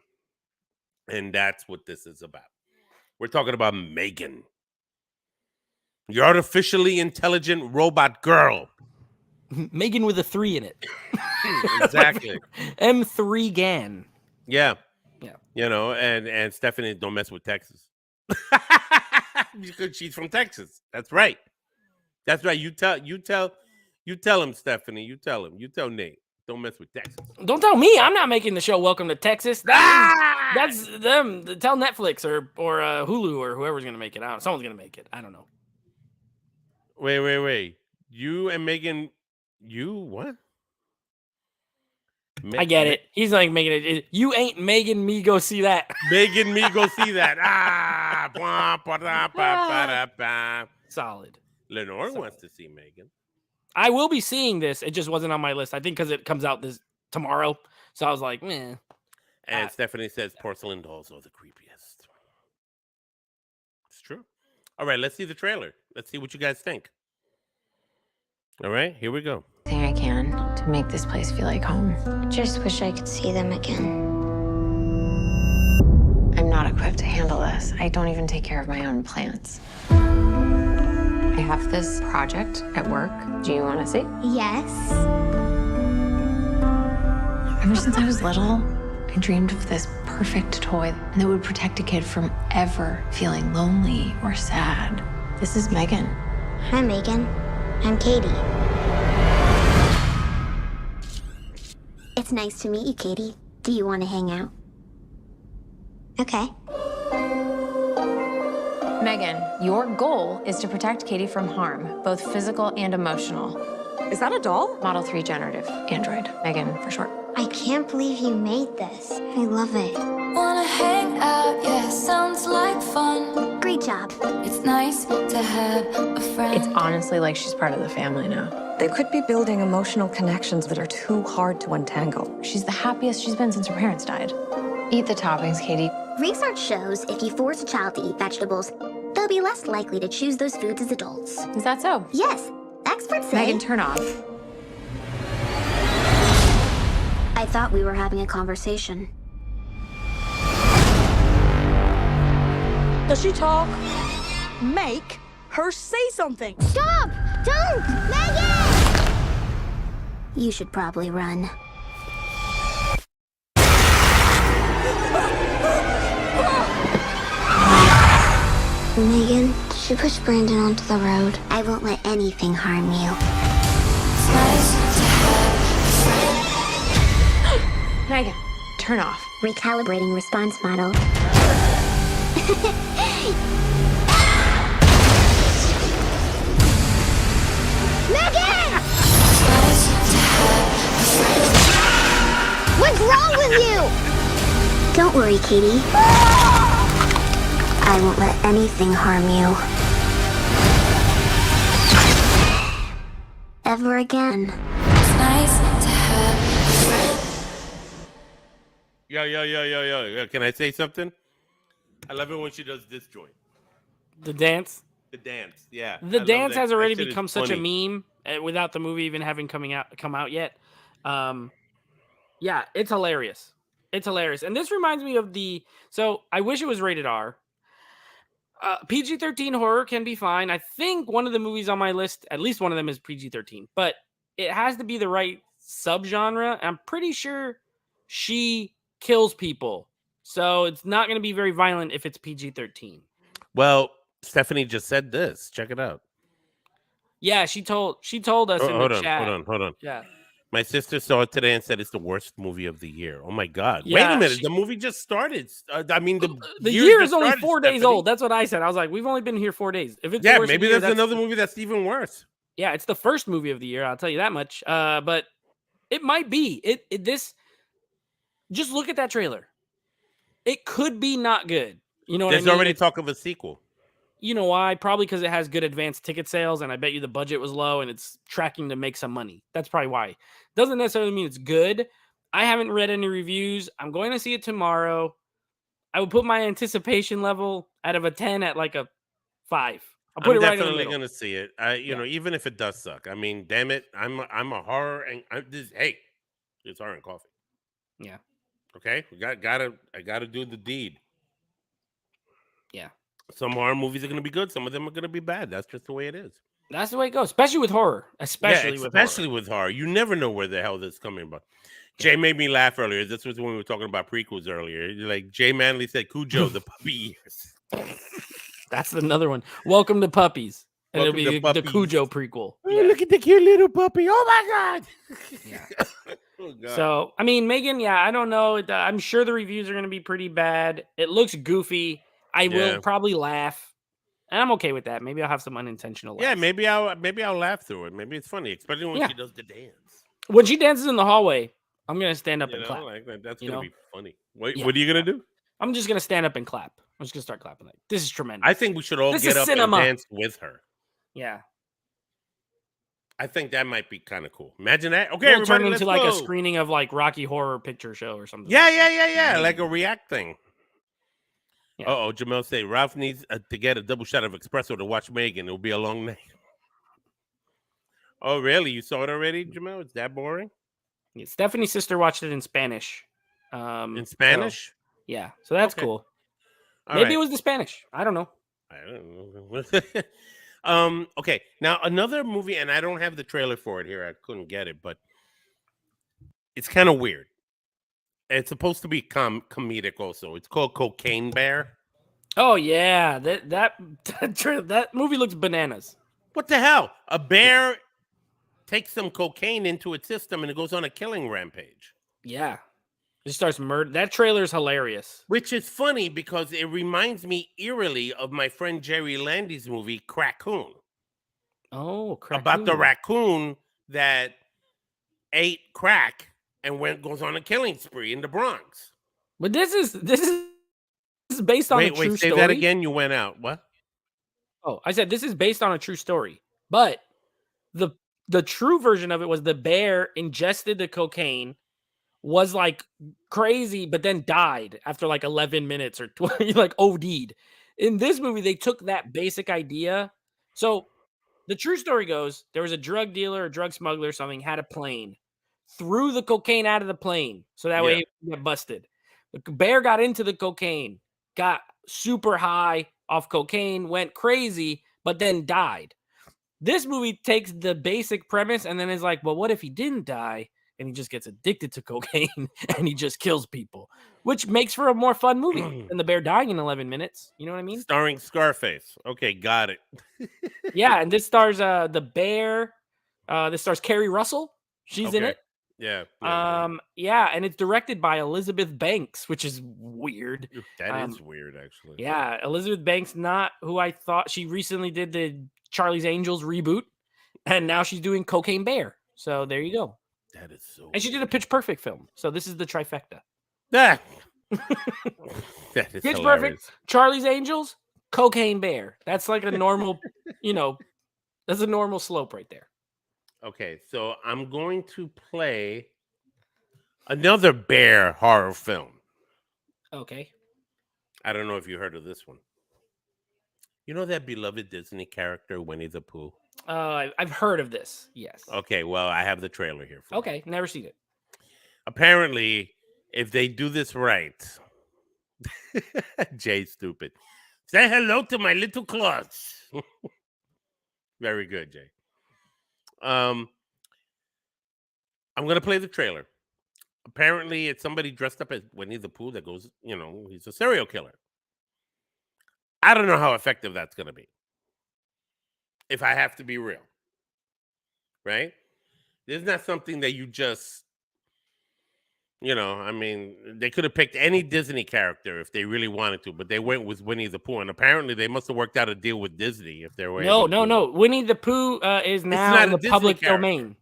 And that's what this is about. We're talking about Megan. The artificially intelligent robot girl. Megan with a 3 in it. Exactly. M3 Gan. Yeah. You know, and Stephanie, don't mess with Texas. Because she's from Texas. That's right. You tell him, Stephanie. You tell Nate. Don't mess with Texas. Don't tell me. I'm not making the show Welcome to Texas. That's them. Tell Netflix or Hulu or whoever's going to make it. Someone's going to make it. I don't know. Wait. You and Megan, what? I get it. He's like making it. You ain't Megan me go see that. Megan me go see that. Solid. Lenore wants to see Megan. I will be seeing this. It just wasn't on my list. I think because it comes out tomorrow. So I was like, meh. And Stephanie says porcelain dolls are the creepiest. It's true. All right, let's see the trailer. Let's see what you guys think. All right, here we go. I can to make this place feel like home. I just wish I could see them again. I'm not equipped to handle this. I don't even take care of my own plants. I have this project at work. Do you want to see? Yes. Ever since I was little, I dreamed of this perfect toy that would protect a kid from ever feeling lonely or sad. This is Megan. Hi, Megan. I'm Katie. It's nice to meet you, Katie. Do you want to hang out? Okay. Megan, your goal is to protect Katie from harm, both physical and emotional. Is that a doll? Model 3 generative android. Megan, for short. I can't believe you made this. I love it. Wanna hang out, yeah, sounds like fun. Great job. It's nice to have a friend. It's honestly like she's part of the family now. They could be building emotional connections that are too hard to untangle. She's the happiest she's been since her parents died. Eat the toppings, Katie. Research shows if you force a child to eat vegetables, they'll be less likely to choose those foods as adults. Is that so? Yes, experts say. Megan, turn off. I thought we were having a conversation. Does she talk? Make her say something. Stop! Don't! Megan! You should probably run. Megan, did you push Brandon onto the road? I won't let anything harm you. It's nice to have a friend. Megan, turn off. Recalibrating response model. Megan! It's nice to have a friend. What's wrong with you? Don't worry, Katie. I won't let anything harm you. Ever again. It's nice to have a friend. Yo. Can I say something? I love it when she does this joint. The dance. The dance, yeah. The dance has already become such a funny. meme without the movie even having come out yet. Yeah, it's hilarious. It's hilarious. And this reminds me of so I wish it was rated R. PG-13 horror can be fine. I think one of the movies on my list, at least one of them is PG-13, but it has to be the right subgenre. I'm pretty sure she kills people. So it's not going to be very violent if it's PG-13. Well, Stephanie just said this. Check it out. Yeah, she told us in the chat. Hold on. Yeah. My sister saw it today and said it's the worst movie of the year. Oh my God. Yeah, wait a minute. The movie just started. The year is only 4 days old. That's what I said. I was like, we've only been here 4 days. If it's the worst maybe of the year, there's another movie that's even worse. Yeah, it's the first movie of the year. I'll tell you that much. But it might be. This. Just look at that trailer. It could be not good. You know what I mean? There's already talk of a sequel. You know why? Probably because it has good advanced ticket sales, and I bet you the budget was low, and it's tracking to make some money. That's probably why. Doesn't necessarily mean it's good. I haven't read any reviews. I'm going to see it tomorrow. I would put my anticipation level out of a 10 at like a 5. I'll put it right in the definitely middle. going to see it. You know, even if it does suck. I mean, damn it, I'm a horror and it's horror and coffee. Yeah. Okay, I gotta do the deed. Yeah. Some horror movies are going to be good. Some of them are going to be bad. That's just the way it is. That's the way it goes, especially with horror. Especially with horror. You never know where the hell this is coming from. Jay made me laugh earlier. This was when we were talking about prequels earlier. Like Jay Manley said, Cujo, the puppy years. That's another one. Welcome to Puppies. And Welcome it'll be to the Puppies. Cujo prequel. Oh, look at the cute little puppy. Oh my God. Yeah. Oh, God. So, I mean, Megan, I don't know. I'm sure the reviews are going to be pretty bad. It looks goofy. I will probably laugh. And I'm okay with that. Maybe I'll have some unintentional laughs. Yeah, maybe I'll laugh through it. Maybe it's funny, especially when she does the dance. When she dances in the hallway, I'm going to stand up and clap. Like that's going to be funny. What Yeah. are you going to do? I'm just going to stand up and clap. I'm just going to start clapping. Like, this is tremendous. I think we should all This get is up cinema. and dance with her. Yeah. I think that might be kind of cool. Imagine that. Okay, We'll turn everybody, into let's like go. a screening of like Rocky Horror Picture Show or something. Yeah. Like a react thing. Yeah. Jamel say Ralph needs to get a double shot of espresso to watch Megan. It'll be a long night. Oh, really? You saw it already, Jamel? It's that boring? Yeah, Stephanie's sister watched it in Spanish. In Spanish? So, yeah. So that's Okay. cool. All Maybe right. it was the Spanish. I don't know. I don't know. Okay. Now another movie, and I don't have the trailer for it here. I couldn't get it, but it's kind of weird. It's supposed to be comedic also. It's called Cocaine Bear. Oh yeah, that movie looks bananas. What the hell? A bear takes some cocaine into its system and it goes on a killing rampage. Yeah, it starts murder. That trailer is hilarious. Which is funny because it reminds me eerily of my friend Jerry Landy's movie Crackoon. Oh, about the raccoon that ate crack and goes on a killing spree in the Bronx. But this is based on a true say story. that again. You went out. What? Oh, I said this is based on a true story. But the true version of it was the bear ingested the cocaine, was like crazy, but then died after like 11 minutes or 20, like OD'd. In this movie, they took that basic idea. So the true story goes, there was a drug dealer or drug smuggler or something, had a plane, threw the cocaine out of the plane. So that way he would get busted. The bear got into the cocaine, got super high off cocaine, went crazy, but then died. This movie takes the basic premise and then is like, well, what if he didn't die and he just gets addicted to cocaine and he just kills people, which makes for a more fun movie than the bear dying in 11 minutes. You know what I mean? Starring Scarface. Okay, got it. Yeah, and this stars the bear. This stars Carrie Russell. She's in it. Yeah. Yeah, and it's directed by Elizabeth Banks, which is weird. That is weird, actually. Yeah, Elizabeth Banks, not who I thought. She recently did the Charlie's Angels reboot, and now she's doing Cocaine Bear. So there you go. That is so. And she did a Pitch Perfect film. So this is the trifecta. That is Pitch hilarious. Perfect, Charlie's Angels, Cocaine Bear. That's like a normal, that's a normal slope right there. Okay, so I'm going to play another bear horror film. Okay. I don't know if you heard of this one. You know that beloved Disney character, Winnie the Pooh? I've heard of this. Yes. Okay, well, I have the trailer here for you. Okay, never seen it. Apparently, if they do this right, Jay's stupid. Say hello to my little claws. Very good, Jay. I'm going to play the trailer. Apparently, it's somebody dressed up as Winnie the Pooh that goes, he's a serial killer. I don't know how effective that's going to be. If I have to be real. Right? This is not something that you just, they could have picked any Disney character if they really wanted to, but they went with Winnie the Pooh. And apparently they must have worked out a deal with Disney if they were. No. Winnie the Pooh is now in the public domain.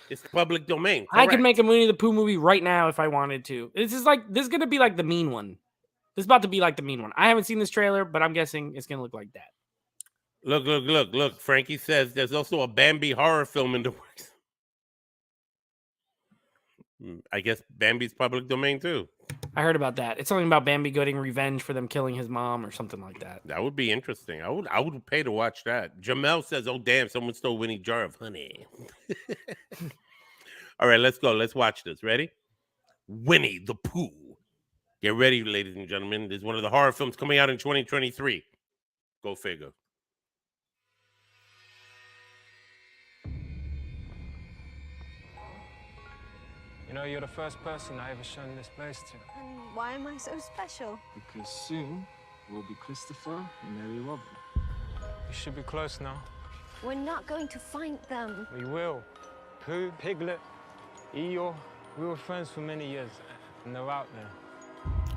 It's public domain. Correct. I could make a Winnie the Pooh movie right now if I wanted to. This is going to be like the mean one. This is about to be like the mean one. I haven't seen this trailer, but I'm guessing it's going to look like that. Look. Frankie says there's also a Bambi horror film in the works. I guess Bambi's public domain too. I heard about that. It's something about Bambi getting revenge for them killing his mom or something like that. That would be interesting. I would pay to watch that. Jamel says, "Oh damn, someone stole Winnie's jar of honey." All right, let's go. Let's watch this. Ready? Winnie the Pooh. Get ready, ladies and gentlemen. This is one of the horror films coming out in 2023. Go figure. You're the first person I ever shown this place to. And why am I so special? Because soon we'll be Christopher and Mary Robin. You should be close now. We're not going to find them. We will. Pooh, Piglet, Eeyore. We were friends for many years, and they're out there.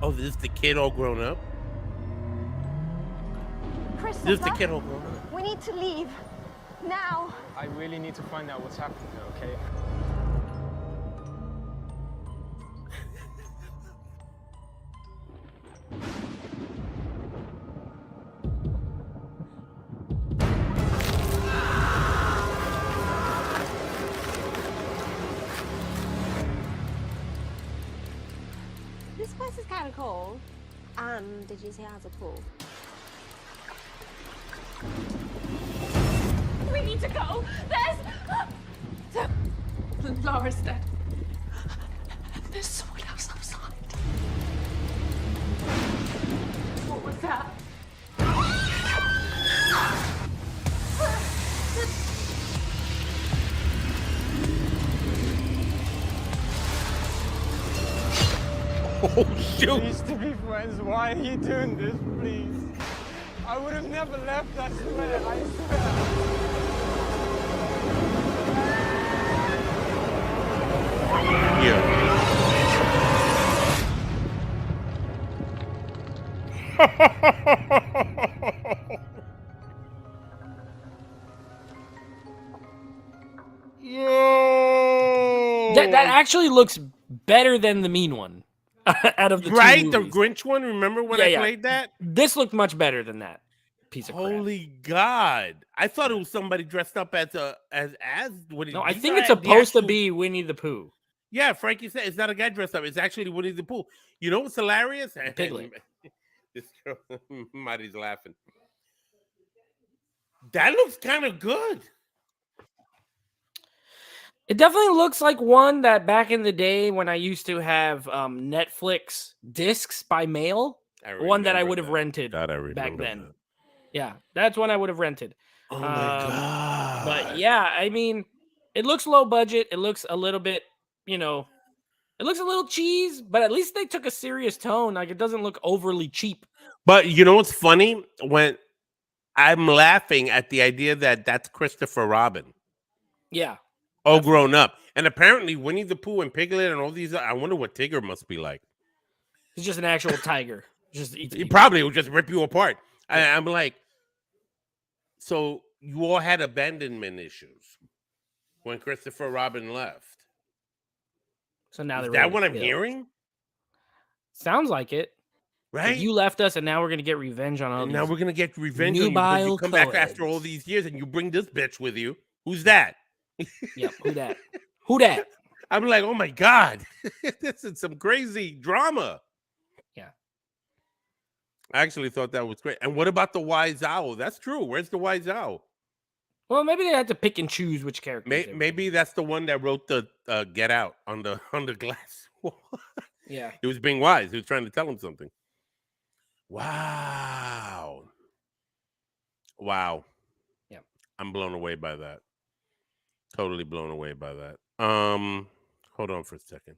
Oh, this is the kid all grown up? Christopher, this is the kid all grown up. We need to leave. Now. I really need to find out what's happening there, okay? This place is kind of cold. Did you say it has a pool? We need to go. There's Laura's dead. There's someone else outside. What was that? Oh, shoot. We used to be friends. Why are you doing this, please? I would have never left, I swear. I swear. Yo. That actually looks better than the mean one out of the right, two the movies. Grinch one. Remember when I played that? This looked much better than that piece of crap. Holy God! I thought it was somebody dressed up as Winnie. No, I these think are it's the supposed to actual- be Winnie the Pooh. Yeah, Frankie said it's not a guy dressed up. It's actually Winnie the Pooh. You know what's hilarious? Piglet. This girl, Marty's laughing. That looks kind of good. It definitely looks like one that back in the day when I used to have Netflix discs by mail, one that I would have rented God, I back remember then. that. Yeah, that's one I would have rented. Oh my God! But yeah, I mean, it looks low budget. It looks a little bit, it looks a little cheese, but at least they took a serious tone. Like it doesn't look overly cheap. But you know what's funny? When I'm laughing at the idea that that's Christopher Robin. Yeah. All grown up. And apparently Winnie the Pooh and Piglet and all these, I wonder what Tigger must be like. He's just an actual tiger. Just eats He people. probably will just rip you apart. I'm like, so you all had abandonment issues when Christopher Robin left. So now Is they're that ready what to I'm kill. hearing? Sounds like it. Right? You left us, and now we're gonna get revenge on all And these. now we're gonna get revenge on you because nubile you come back after all co-eds. these years and you bring this bitch with you. Who's that? Yep. Who that? Who that? I'm like, oh my God, this is some crazy drama. Yeah. I actually thought that was great. And what about the wise owl? That's true. Where's the wise owl? Well, maybe they had to pick and choose which characters. they were. Maybe that's the one that wrote the "Get Out" on the glass wall. Yeah. He was being wise. He was trying to tell him something. Wow. Yeah. I'm blown away by that. Totally blown away by that. Hold on for a second.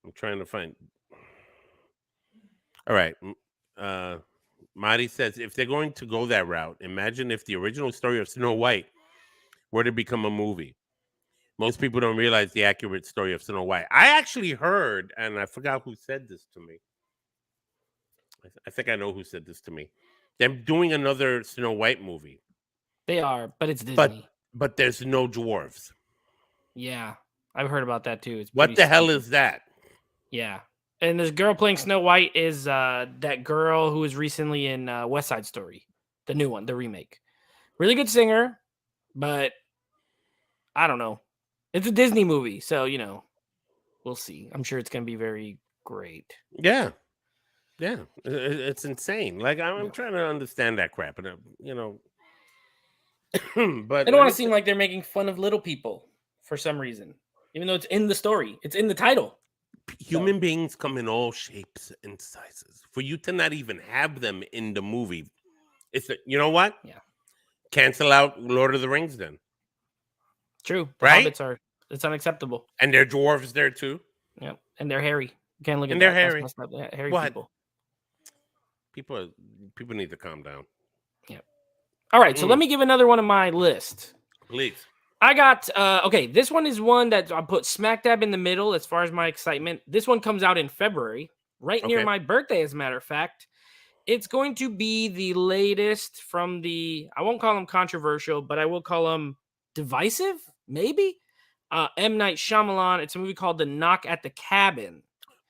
I'm trying to find. All right. Marty says, if they're going to go that route, imagine if the original story of Snow White were to become a movie. Most people don't realize the accurate story of Snow White. I actually heard, and I forgot who said this to me. I think I know who said this to me. They're doing another Snow White movie. They are, but it's Disney. But there's no dwarves. Yeah. I've heard about that too. It's What pretty the hell stupid. is that? Yeah. And this girl playing Snow White is that girl who was recently in West Side Story, the new one, the remake. Really good singer, but I don't know. It's a Disney movie, so we'll see. I'm sure it's gonna be very great. Yeah. It's insane. Like I'm trying to understand that crap, and but I don't want to seem like they're making fun of little people for some reason, even though it's in the story. It's in the title. human beings come in all shapes and sizes. For you to not even have them in the movie, you know what? Yeah. Cancel out Lord of the Rings then. True. The Right? Hobbits it's unacceptable. And they're dwarves there too. Yep. And they're hairy. You can't look at And that. they're That's hairy. messed up. Yeah, hairy What? people. People need to calm down. All right, so let me give another one of my list. Please. I got okay. This one is one that I put smack dab in the middle as far as my excitement. This one comes out in February, right near Okay. my birthday, as a matter of fact. It's going to be the latest from I won't call them controversial, but I will call them divisive, maybe. M. Night Shyamalan. It's a movie called The Knock at the Cabin.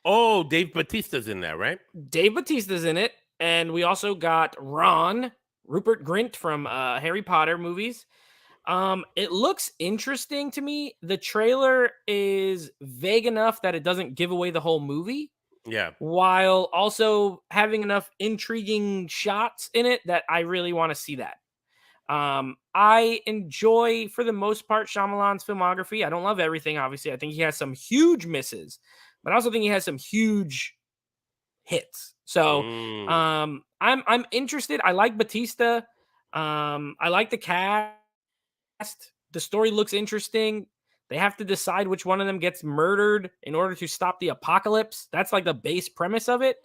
Oh, Dave Bautista's in that, right? Dave Bautista's in it, and we also got Rupert Grint from Harry Potter movies. It looks interesting to me. The trailer is vague enough that it doesn't give away the whole movie, Yeah. while also having enough intriguing shots in it that I really want to see that. I enjoy, for the most part, Shyamalan's filmography. I don't love everything, obviously. I think he has some huge misses, but I also think he has some huge hits. So I'm interested. I like Bautista. I like the cast. The story looks interesting. They have to decide which one of them gets murdered in order to stop the apocalypse. That's like the base premise of it.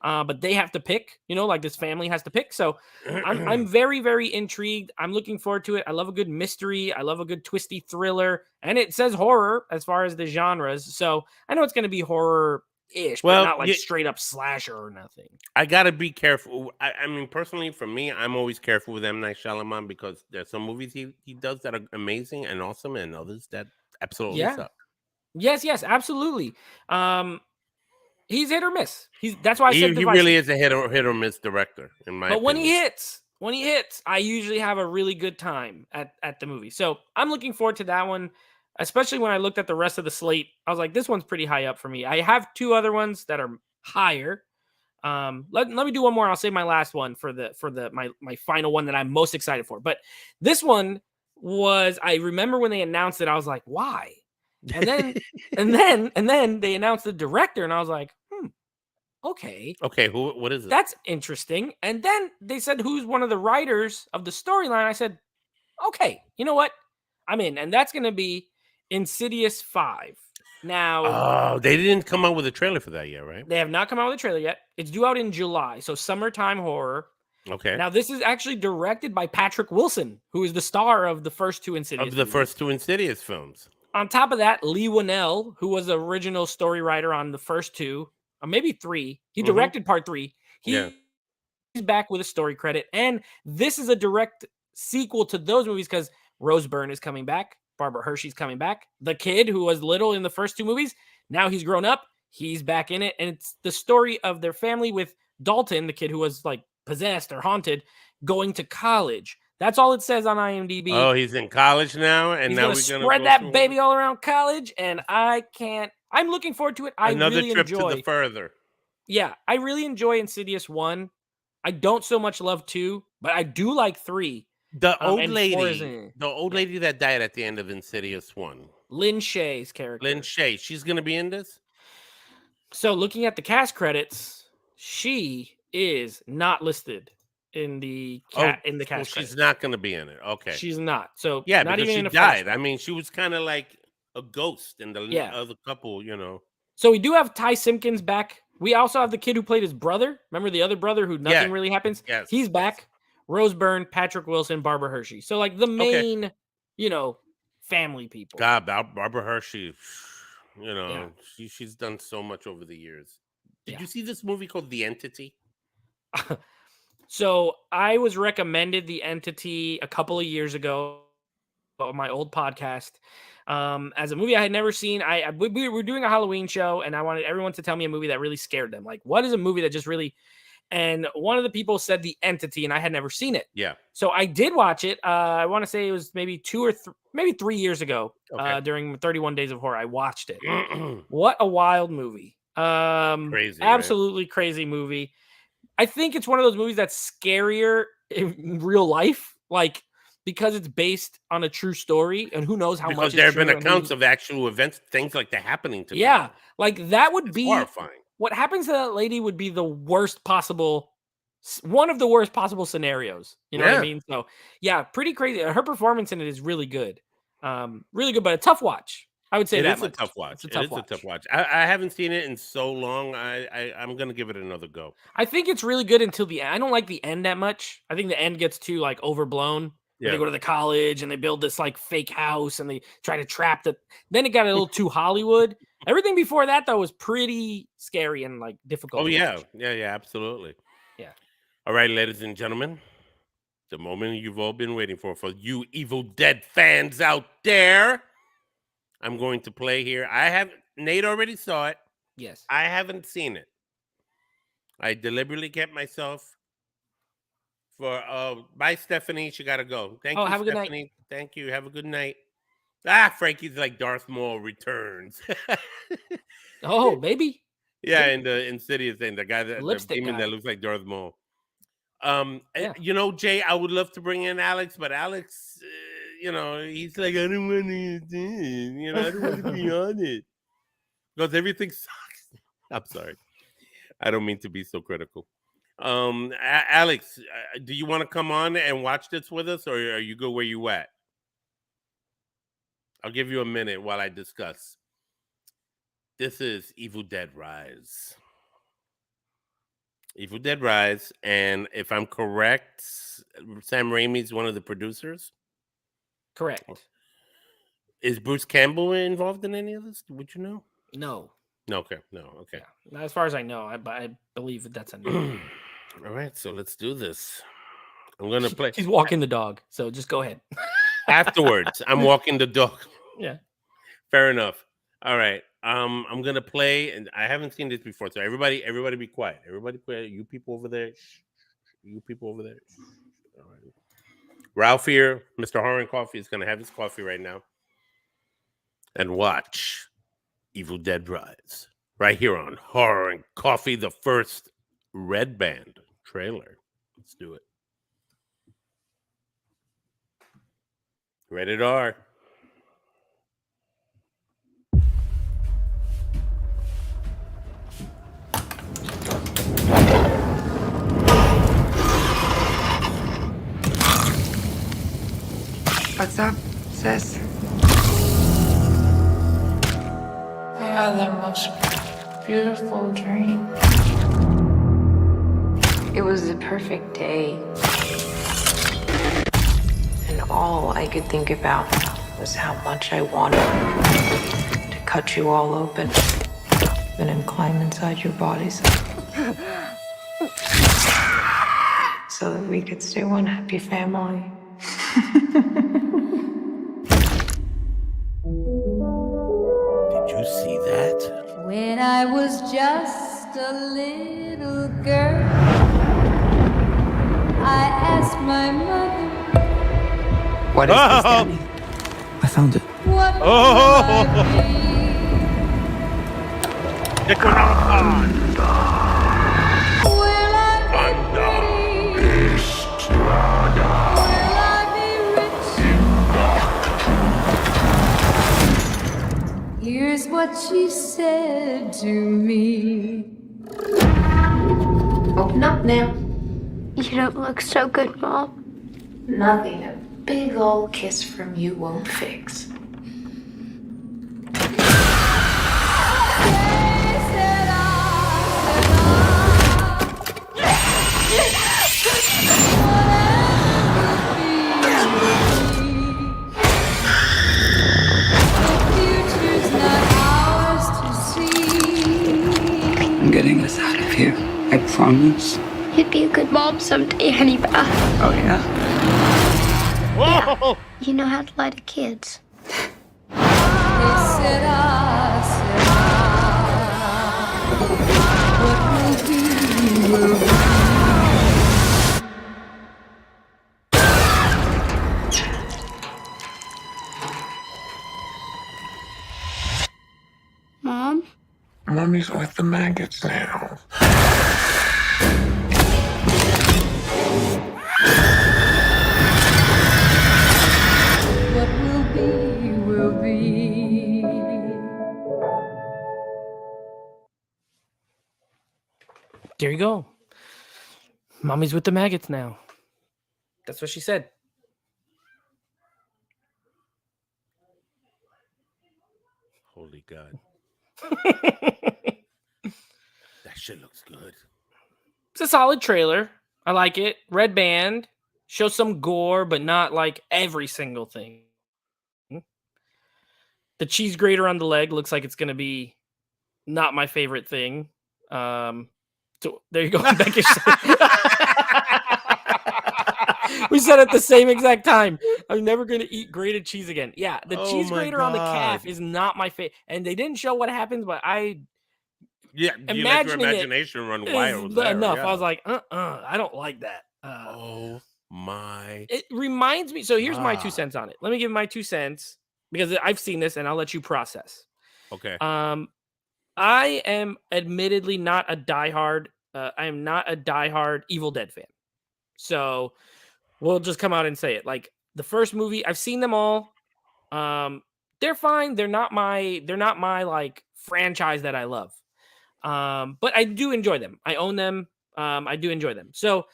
But they have to pick, like this family has to pick. So I'm very, very intrigued. I'm looking forward to it. I love a good mystery. I love a good twisty thriller. And it says horror as far as the genres. So I know it's going to be horror-ish, but not like straight up slasher or nothing. I got to be careful. I mean, personally, for me, I'm always careful with M. Night Shyamalan because there's some movies he does that are amazing and awesome and others that absolutely suck. Yes, absolutely. He's hit or miss. That's why I said he really is a hit or miss director, in my opinion. But when he hits, I usually have a really good time at the movie. So I'm looking forward to that one, especially when I looked at the rest of the slate. I was like, this one's pretty high up for me. I have 2 other ones that are higher. Let me do one more. I'll save my last one for my final one that I'm most excited for. But this one was, I remember when they announced it, I was like, why? And then and then they announced the director, and I was like, okay, what is it? That's interesting. And then they said who's one of the writers of the storyline. I said, okay, you know what, I'm in. And that's going to be Insidious 5. Now, they didn't come out with a trailer for that yet, right? They have not come out with a trailer yet. It's due out in July, so summertime horror. Okay. Now, this is actually directed by Patrick Wilson, who is the star of the first 2 Insidious movies. First 2 Insidious films. On top of that, Lee Winnell, who was the original story writer on the first 2, or maybe 3, he directed part 3. He's back with a story credit, and this is a direct sequel to those movies because Rose Byrne is coming back, Barbara Hershey's coming back. The kid who was little in the first 2 movies, now he's grown up, he's back in it, and it's the story of their family with Dalton, the kid who was like possessed or haunted, going to college. That's all it says on IMDb. Oh, he's in college now, and he's now we're going to spread that baby all around college, and I'm looking forward to it. Another really trip enjoy to the further. Yeah, I really enjoy Insidious 1. I don't so much love 2, but I do like 3. The old lady that died at the end of Insidious 1. Lynn Shay's character. Lynn Shay. She's going to be in this? So looking at the cast credits, she is not listed in the cast credits. She's not going to be in it. Okay. She's not. So yeah, not because even she in died. I mean, she was kind of like a ghost in the other couple, So we do have Ty Simpkins back. We also have the kid who played his brother. Remember the other brother who nothing really happens? Yes. He's back. Rose Byrne, Patrick Wilson, Barbara Hershey. So like the main, family people. God, Barbara Hershey, she's done so much over the years. Did you see this movie called The Entity? So I was recommended The Entity a couple of years ago on my old podcast as a movie I had never seen. We were doing a Halloween show, and I wanted everyone to tell me a movie that really scared them. Like, what is a movie that just really... And one of the people said The Entity, and I had never seen it. Yeah. So I did watch it. I want to say it was maybe 3 years ago during 31 Days of Horror. I watched it. What a wild movie. Crazy. Absolutely right? Crazy movie. I think it's one of those movies that's scarier in real life, like because it's based on a true story, and who knows how much. Because there have been accounts of actual events, things like that happening to people. Like that would be horrifying. What happens to that lady would be one of the worst possible scenarios. You know what I mean? So yeah, pretty crazy. Her performance in it is really good, but a tough watch. I would say it is a tough watch. It is a tough watch. I haven't seen it in so long. I'm gonna give it another go. I think it's really good until the end. I don't like the end that much. I think the end gets too like overblown. Yeah. They go to the college and they build this like fake house and they try to trap the. Then it got a little too Hollywood. Everything before that though was pretty scary and like difficult. Oh yeah, absolutely. Yeah. All right, ladies and gentlemen, the moment you've all been waiting for you Evil Dead fans out there. I'm going to play here. Nate already saw it. Yes. I haven't seen it. I deliberately kept myself for bye Stephanie. She gotta go. Thank you, have Stephanie. A good night. Thank you. Have a good night. Frankie's like Darth Maul returns. Oh, baby. Yeah, in the Insidious thing, the guy that that looks like Darth Maul. Jay, I would love to bring in Alex, but Alex he's like, I don't want to, I don't want to be on it because everything sucks. I'm sorry. I don't mean to be so critical. Alex, do you want to come on and watch this with us, or are you good where you at? I'll give you a minute while I discuss. This is Evil Dead Rise. Evil Dead Rise, and if I'm correct, Sam Raimi's one of the producers. Correct. Is Bruce Campbell involved in any of this? Would you know? No. No. Okay. No. Okay. Yeah. As far as I know, I believe that that's a no. All right. So let's do this. I'm gonna play. He's walking the dog, so just go ahead. Afterwards, I'm walking the dog. Yeah. Fair enough. All right. I'm gonna play, and I haven't seen this before, so everybody be quiet. Everybody quiet. You people over there. You people over there. All right. Ralph here, Mr. Horror Coffee, is gonna have his coffee right now, and watch Evil Dead Rise right here on Horror and Coffee, the first Red Band trailer. Let's do it. Rated R. What's up, sis? I had the most beautiful dream. It was the perfect day. And all I could think about was how much I wanted to cut you all open and then climb inside your bodies so that we could stay one happy family. Did you see that? When I was just a little girl, I asked my mother, What is this, Danny? I found it. what will I be? Will I be rich? Here's what she said to me. Open up now. You don't look so good, Mom. Nothing a big old kiss from you won't fix. I'm getting us out of here. I promise. You'd be a good mom someday, Honeybeth. Oh, yeah? Whoa! You know how to lie to kids. Mom? Mommy's with the maggots now. What will be, will be. There you go. Mommy's with the maggots now. That's what she said. Holy God. That shit looks good. It's a solid trailer. I like it. Red band. Shows some gore, but not like every single thing. The cheese grater on the leg looks like it's going to be not my favorite thing. So there you go. Becca. We said at the same exact time, I'm never going to eat grated cheese again. Yeah, the cheese grater on the calf is not my favorite. And they didn't show what happens, but you let your imagination run wild. Enough. Yeah. I was like, I don't like that. Oh my! It reminds me. So here's my 2 cents on it. Let me give my 2 cents because I've seen this, and I'll let you process. Okay. I am admittedly not a diehard. I am not a diehard Evil Dead fan. So we'll just come out and say it. Like the first movie, I've seen them all. They're fine. They're not my like franchise that I love. But I do enjoy them. I own them. I do enjoy them. So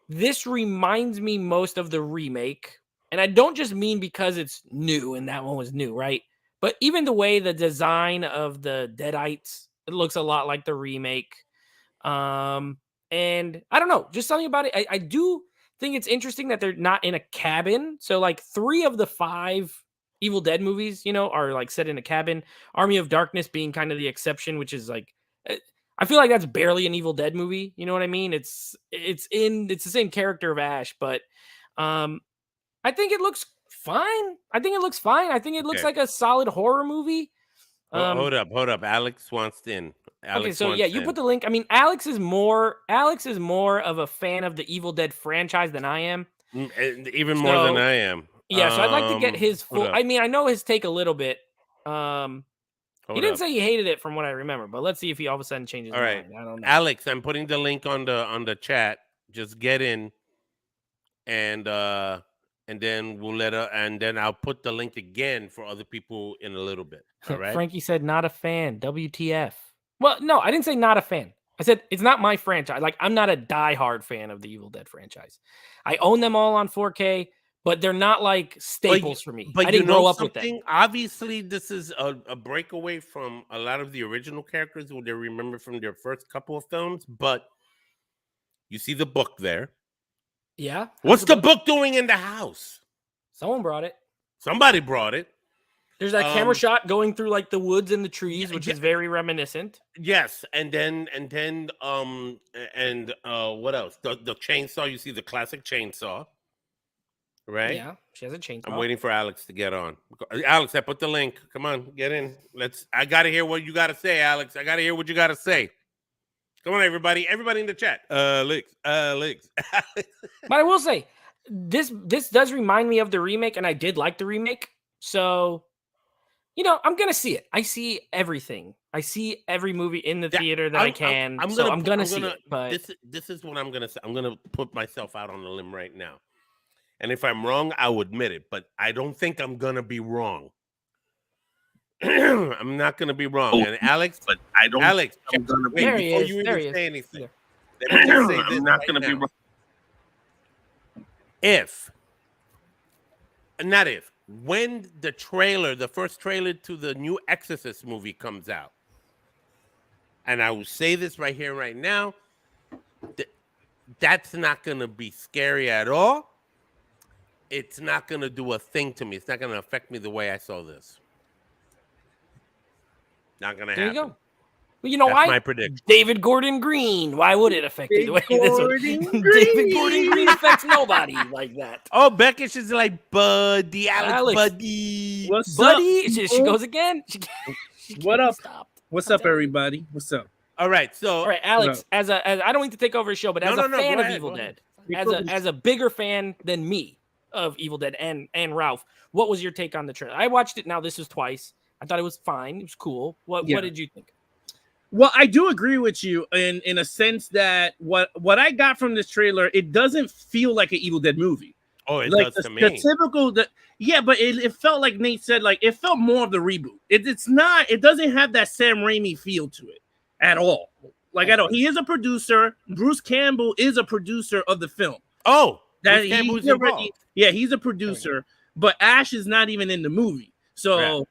this reminds me most of the remake And I don't just mean because it's new and that one was new, right? But even the way the design of the Deadites, it looks a lot like the remake. And I don't know, just something about it. I do think it's interesting that they're not in a cabin. So like 3 of the 5 Evil Dead movies, are like set in a cabin. Army of Darkness being kind of the exception, which is like, I feel like that's barely an Evil Dead movie. You know what I mean? It's the same character of Ash, but I think it looks fine. I think it looks like a solid horror movie. Hold up. Alex wants in. Okay, so yeah, you put the link. I mean, Alex is more of a fan of the Evil Dead franchise than I am. Even more than I am. Yeah, so I'd like to get his full. I mean, I know his take a little bit. He didn't say he hated it from what I remember, but let's see if he all of a sudden changes his mind. I don't know. Alex, I'm putting the link on the chat. Just get in, and then we'll and then I'll put the link again for other people in a little bit. All right. Frankie said not a fan. WTF? Well, no, I didn't say not a fan. I said it's not my franchise. Like, I'm not a diehard fan of the Evil Dead franchise. I own them all on 4K, but they're not like staples for me. But I didn't grow up with them. Obviously, this is a breakaway from a lot of the original characters who they remember from their first couple of films. But you see the book there. Yeah. What's the book doing in the house? Someone brought it. Somebody brought it. There's that camera shot going through like the woods and the trees, which is very reminiscent. Yes, and then what else? The chainsaw. You see the classic chainsaw, right? Yeah, she has a chainsaw. I'm waiting for Alex to get on. Alex, I put the link. Come on, get in. I gotta hear what you gotta say, Alex. I gotta hear what you gotta say. Come on, everybody in the chat. Alex. But I will say, this does remind me of the remake, and I did like the remake. So, I'm gonna see it. I see everything. I see every movie in the theater that I can. I'm gonna see it. But this is what I'm gonna say. I'm gonna put myself out on a limb right now. And if I'm wrong, I'll admit it. But I don't think I'm gonna be wrong. I'm not gonna be wrong. And Alex, Alex, I'm gonna be before you even say anything. I'm not gonna be wrong. When the first trailer to the new Exorcist movie comes out, and I will say this right here, right now, that's not going to be scary at all. It's not going to do a thing to me. It's not going to affect me the way I saw this. Not going to happen. There you go. Well, That's why? my prediction. David Gordon Green. Why would it affect you the way this one? David Gordon Green affects nobody like that. Oh, Beckish is like Buddy, Alex Buddy. What's Buddy? up? She goes again. What up? What's up, everybody? What's up? All right, Alex. As I don't need to take over his show, but as a fan of Evil Dead, as a bigger fan than me of Evil Dead and Ralph, what was your take on the trailer? I watched it now. This was twice. I thought it was fine. It was cool. What did you think? Well, I do agree with you in a sense that what I got from this trailer, it doesn't feel like an Evil Dead movie. Oh, it like does to me. The typical, but it felt like Nate said, like it felt more of the reboot. It's not. It doesn't have that Sam Raimi feel to it at all. Like I don't. He is a producer. Bruce Campbell is a producer of the film. Oh, that he's a producer, but Ash is not even in the movie. So,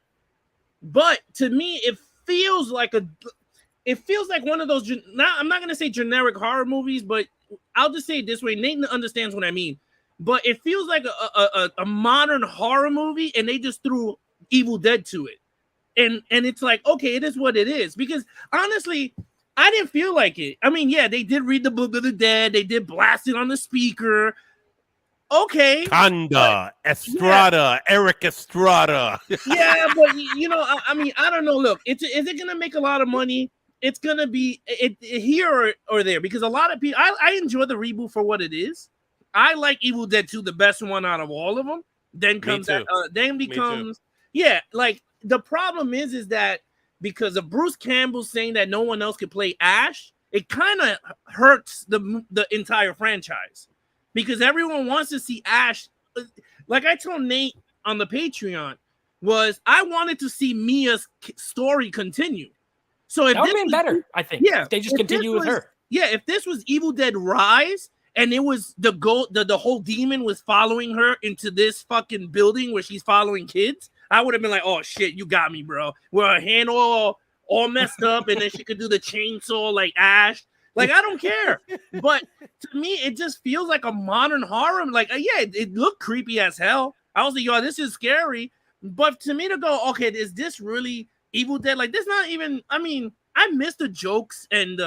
but to me, it feels like one of those. I'm not gonna say generic horror movies, but I'll just say it this way. Nate understands what I mean. But it feels like a modern horror movie, and they just threw Evil Dead to it, and it's like, okay, it is what it is. Because honestly, I didn't feel like it. I mean, yeah, they did read the Book of the Dead, they did blast it on the speaker. Okay, Conda, Estrada, Eric Estrada. Yeah, but I mean, I don't know. Look, is it gonna make a lot of money? It's gonna be here or there, because a lot of people. I enjoy the reboot for what it is. I like Evil Dead 2, the best one out of all of them. Then comes like the problem is that because of Bruce Campbell saying that no one else could play Ash, it kind of hurts the entire franchise, because everyone wants to see Ash. Like I told Nate on the Patreon, I wanted to see Mia's story continue. So if that would have been better, I think. Yeah, if they just continue with her. Yeah, if this was Evil Dead Rise, and it was the whole demon was following her into this fucking building where she's following kids, I would have been like, oh shit, you got me, bro. Where her hand all messed up, and then she could do the chainsaw like Ash. Like, I don't care. But to me, it just feels like a modern horror. Like, yeah, it looked creepy as hell. I was like, yo, this is scary. But to me to go, okay, is this really Evil Dead? Like, this not even, I mean, I miss the jokes and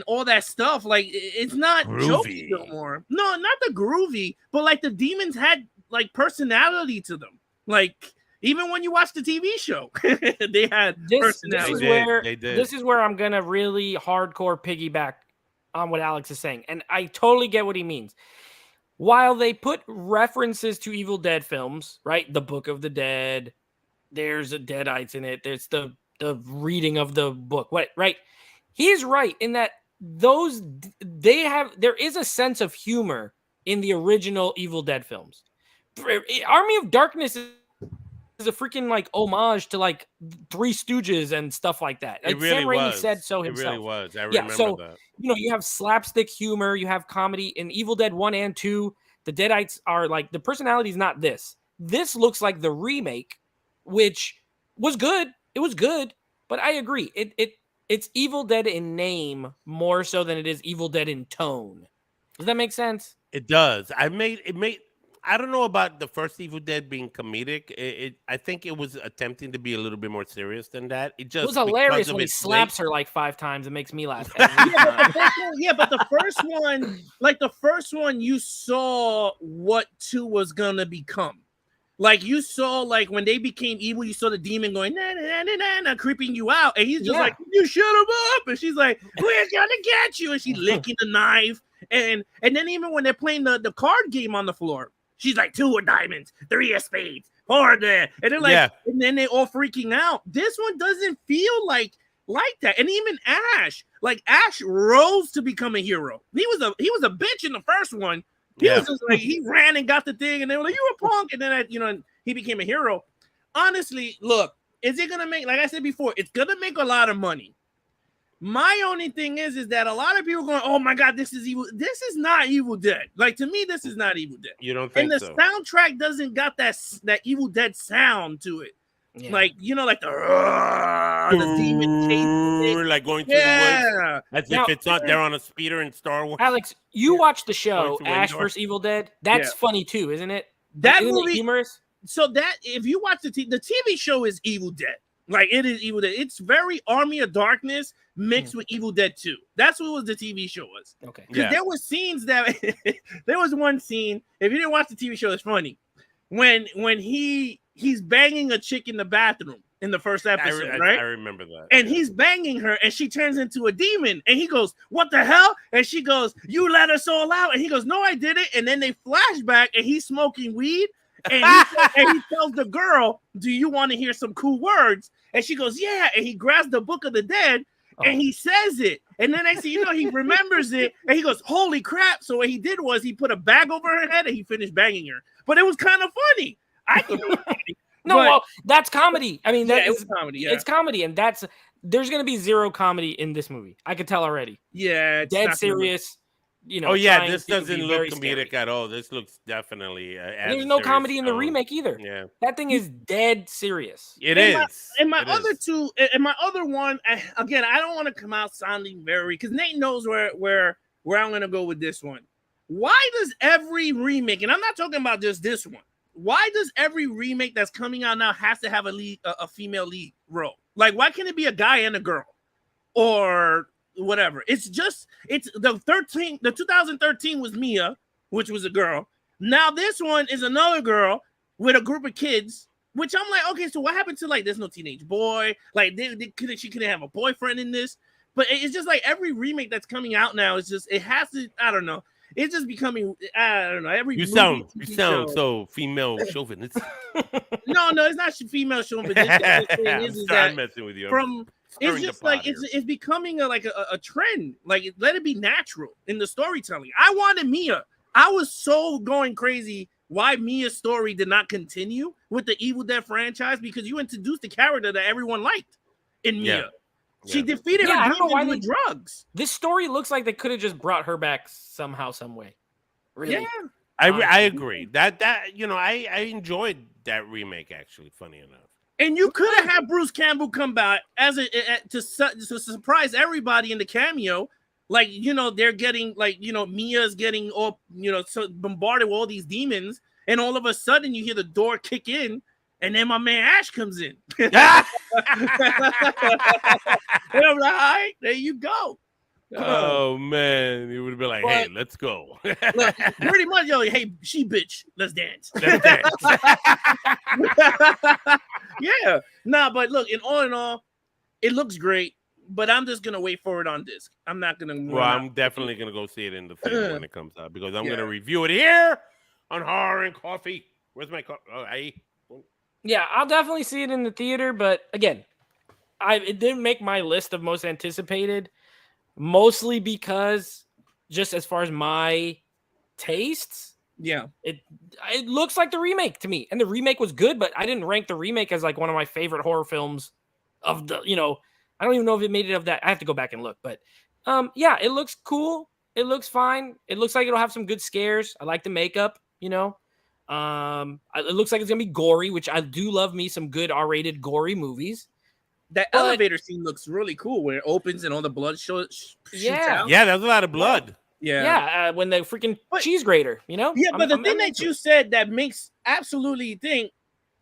all that stuff. Like, it's not jokey no more. No, not the groovy, but like the demons had like personality to them. Like, even when you watch the TV show, they had personality. This is where I'm gonna really hardcore piggyback on what Alex is saying, and I totally get what he means. While they put references to Evil Dead films, right? The Book of the Dead, there's a Deadites in it. There's the reading of the book. What, right? He's right in that there is a sense of humor in the original Evil Dead films. Army of Darkness is a freaking like homage to like Three Stooges and stuff like that. It really Sam Raimi said so himself. It really was. I remember that. You know, you have slapstick humor, you have comedy in Evil Dead 1 and 2. The Deadites are like, the personality is not this. This looks like the remake, which was good. It was good, but I agree. It's Evil Dead in name more so than it is Evil Dead in tone. Does that make sense? It does. I don't know about the first Evil Dead being comedic. I think it was attempting to be a little bit more serious than that. It was hilarious when he slaps her like 5 times. It makes me laugh. But the first one, you saw what 2 was gonna become. Like, you saw, like, when they became evil, you saw the demon going, na, na, na, na, na, creeping you out. And he's just like, you shut him up. And she's like, we're gonna get you. And she's licking the knife. And then even when they're playing the card game on the floor, she's like, 2 of diamonds, 3 of spades, 4 of that. And they're like, and then they all freaking out. This one doesn't feel like that. And even Ash rose to become a hero. He was a bitch in the first one. He was just like, he ran and got the thing, and they were like, you a punk. And then, he became a hero. Honestly, look, is it going to make, like I said before, it's going to make a lot of money. My only thing is that a lot of people are going, oh my God, this is evil. This is not Evil Dead. Like, to me, this is not Evil Dead. You don't think so? And the soundtrack doesn't got that Evil Dead sound to it. Yeah. Like, like the demon chasing, like going through the woods, as if it's not. They're on a speeder in Star Wars. Alex, you watched the show Ash vs. Evil Dead. That's funny too, isn't it? That isn't movie, it humorous. So that if you watch the TV show is Evil Dead. Like, it is Evil Dead. It's very Army of Darkness mixed with Evil Dead 2. That's what the TV show was. Okay. Because there were scenes that there was one scene. If you didn't watch the TV show, it's funny. When he's banging a chick in the bathroom in the first episode, right? I remember that. And he's banging her, and she turns into a demon. And he goes, "What the hell?" And she goes, "You let us all out." And he goes, "No, I didn't." And then they flash back, and he's smoking weed. And he tells the girl, "Do you want to hear some cool words?" And she goes, "Yeah." And he grabs the Book of the Dead, and he says it. And then he remembers it, and he goes, "Holy crap!" So what he did was he put a bag over her head, and he finished banging her. But it was kind of funny. I think it was funny. No, well, that's comedy. I mean, it was comedy. Yeah. It's comedy, and there's going to be zero comedy in this movie. I could tell already. Yeah, it's dead serious. This doesn't look comedic at all. This looks definitely. There's no comedy in the remake either. Yeah, that thing is dead serious. It is. My other one, again, I don't want to come out sounding very, because Nate knows where I'm going to go with this one. Why does every remake, and I'm not talking about just this one, why does every remake that's coming out now has to have a female lead role? Like, why can't it be a guy and a girl, or whatever? It's the 2013 was Mia, which was a girl. Now this one is another girl with a group of kids, which I'm like, okay, so what happened to, like, there's no teenage boy, like she couldn't have a boyfriend in this. But it's just like every remake that's coming out now is just, it has to, I don't know. It's just becoming, I don't know. You sound so female chauvinist. No, it's not female chauvinist. I'm messing with you. It's just like it's becoming a trend. Like, let it be natural in the storytelling. I wanted Mia. I was so going crazy why Mia's story did not continue with the Evil Dead franchise, because you introduced the character that everyone liked in Mia. She defeated I her don't know why demons with drugs. This story looks like they could have just brought her back somehow, some way. Really? Yeah. I agree. That I enjoyed that remake, actually, funny enough. And you could have had Bruce Campbell come back as to surprise everybody in the cameo. Like, they're getting, like, Mia's getting all, so bombarded with all these demons. And all of a sudden you hear the door kick in. And then my man Ash comes in. And I'm like, all right, there you go. Oh, man. He would have been like, hey, let's go. Look, pretty much, hey, she bitch, let's dance. Let's dance. Yeah. Nah, but look, in all, it looks great. But I'm just going to wait for it on disc. I'm not going to. Well, I'm definitely going to go see it in the theater when it comes out. Because I'm going to review it here on Horror and Coffee. Where's my coffee? Yeah, I'll definitely see it in the theater, but again, it didn't make my list of most anticipated, mostly because just as far as my tastes, it looks like the remake to me, and the remake was good, but I didn't rank the remake as like one of my favorite horror films of the, I don't even know if it made it of that. I have to go back and look, but yeah, it looks cool. It looks fine. It looks like it'll have some good scares. I like the makeup, it looks like it's gonna be gory, which I do love me some good R-rated gory movies. That elevator scene looks really cool where it opens and all the blood shoots out. Yeah, there's a lot of blood. Yeah, when the freaking cheese grater, Yeah, but the thing that you said that makes absolutely think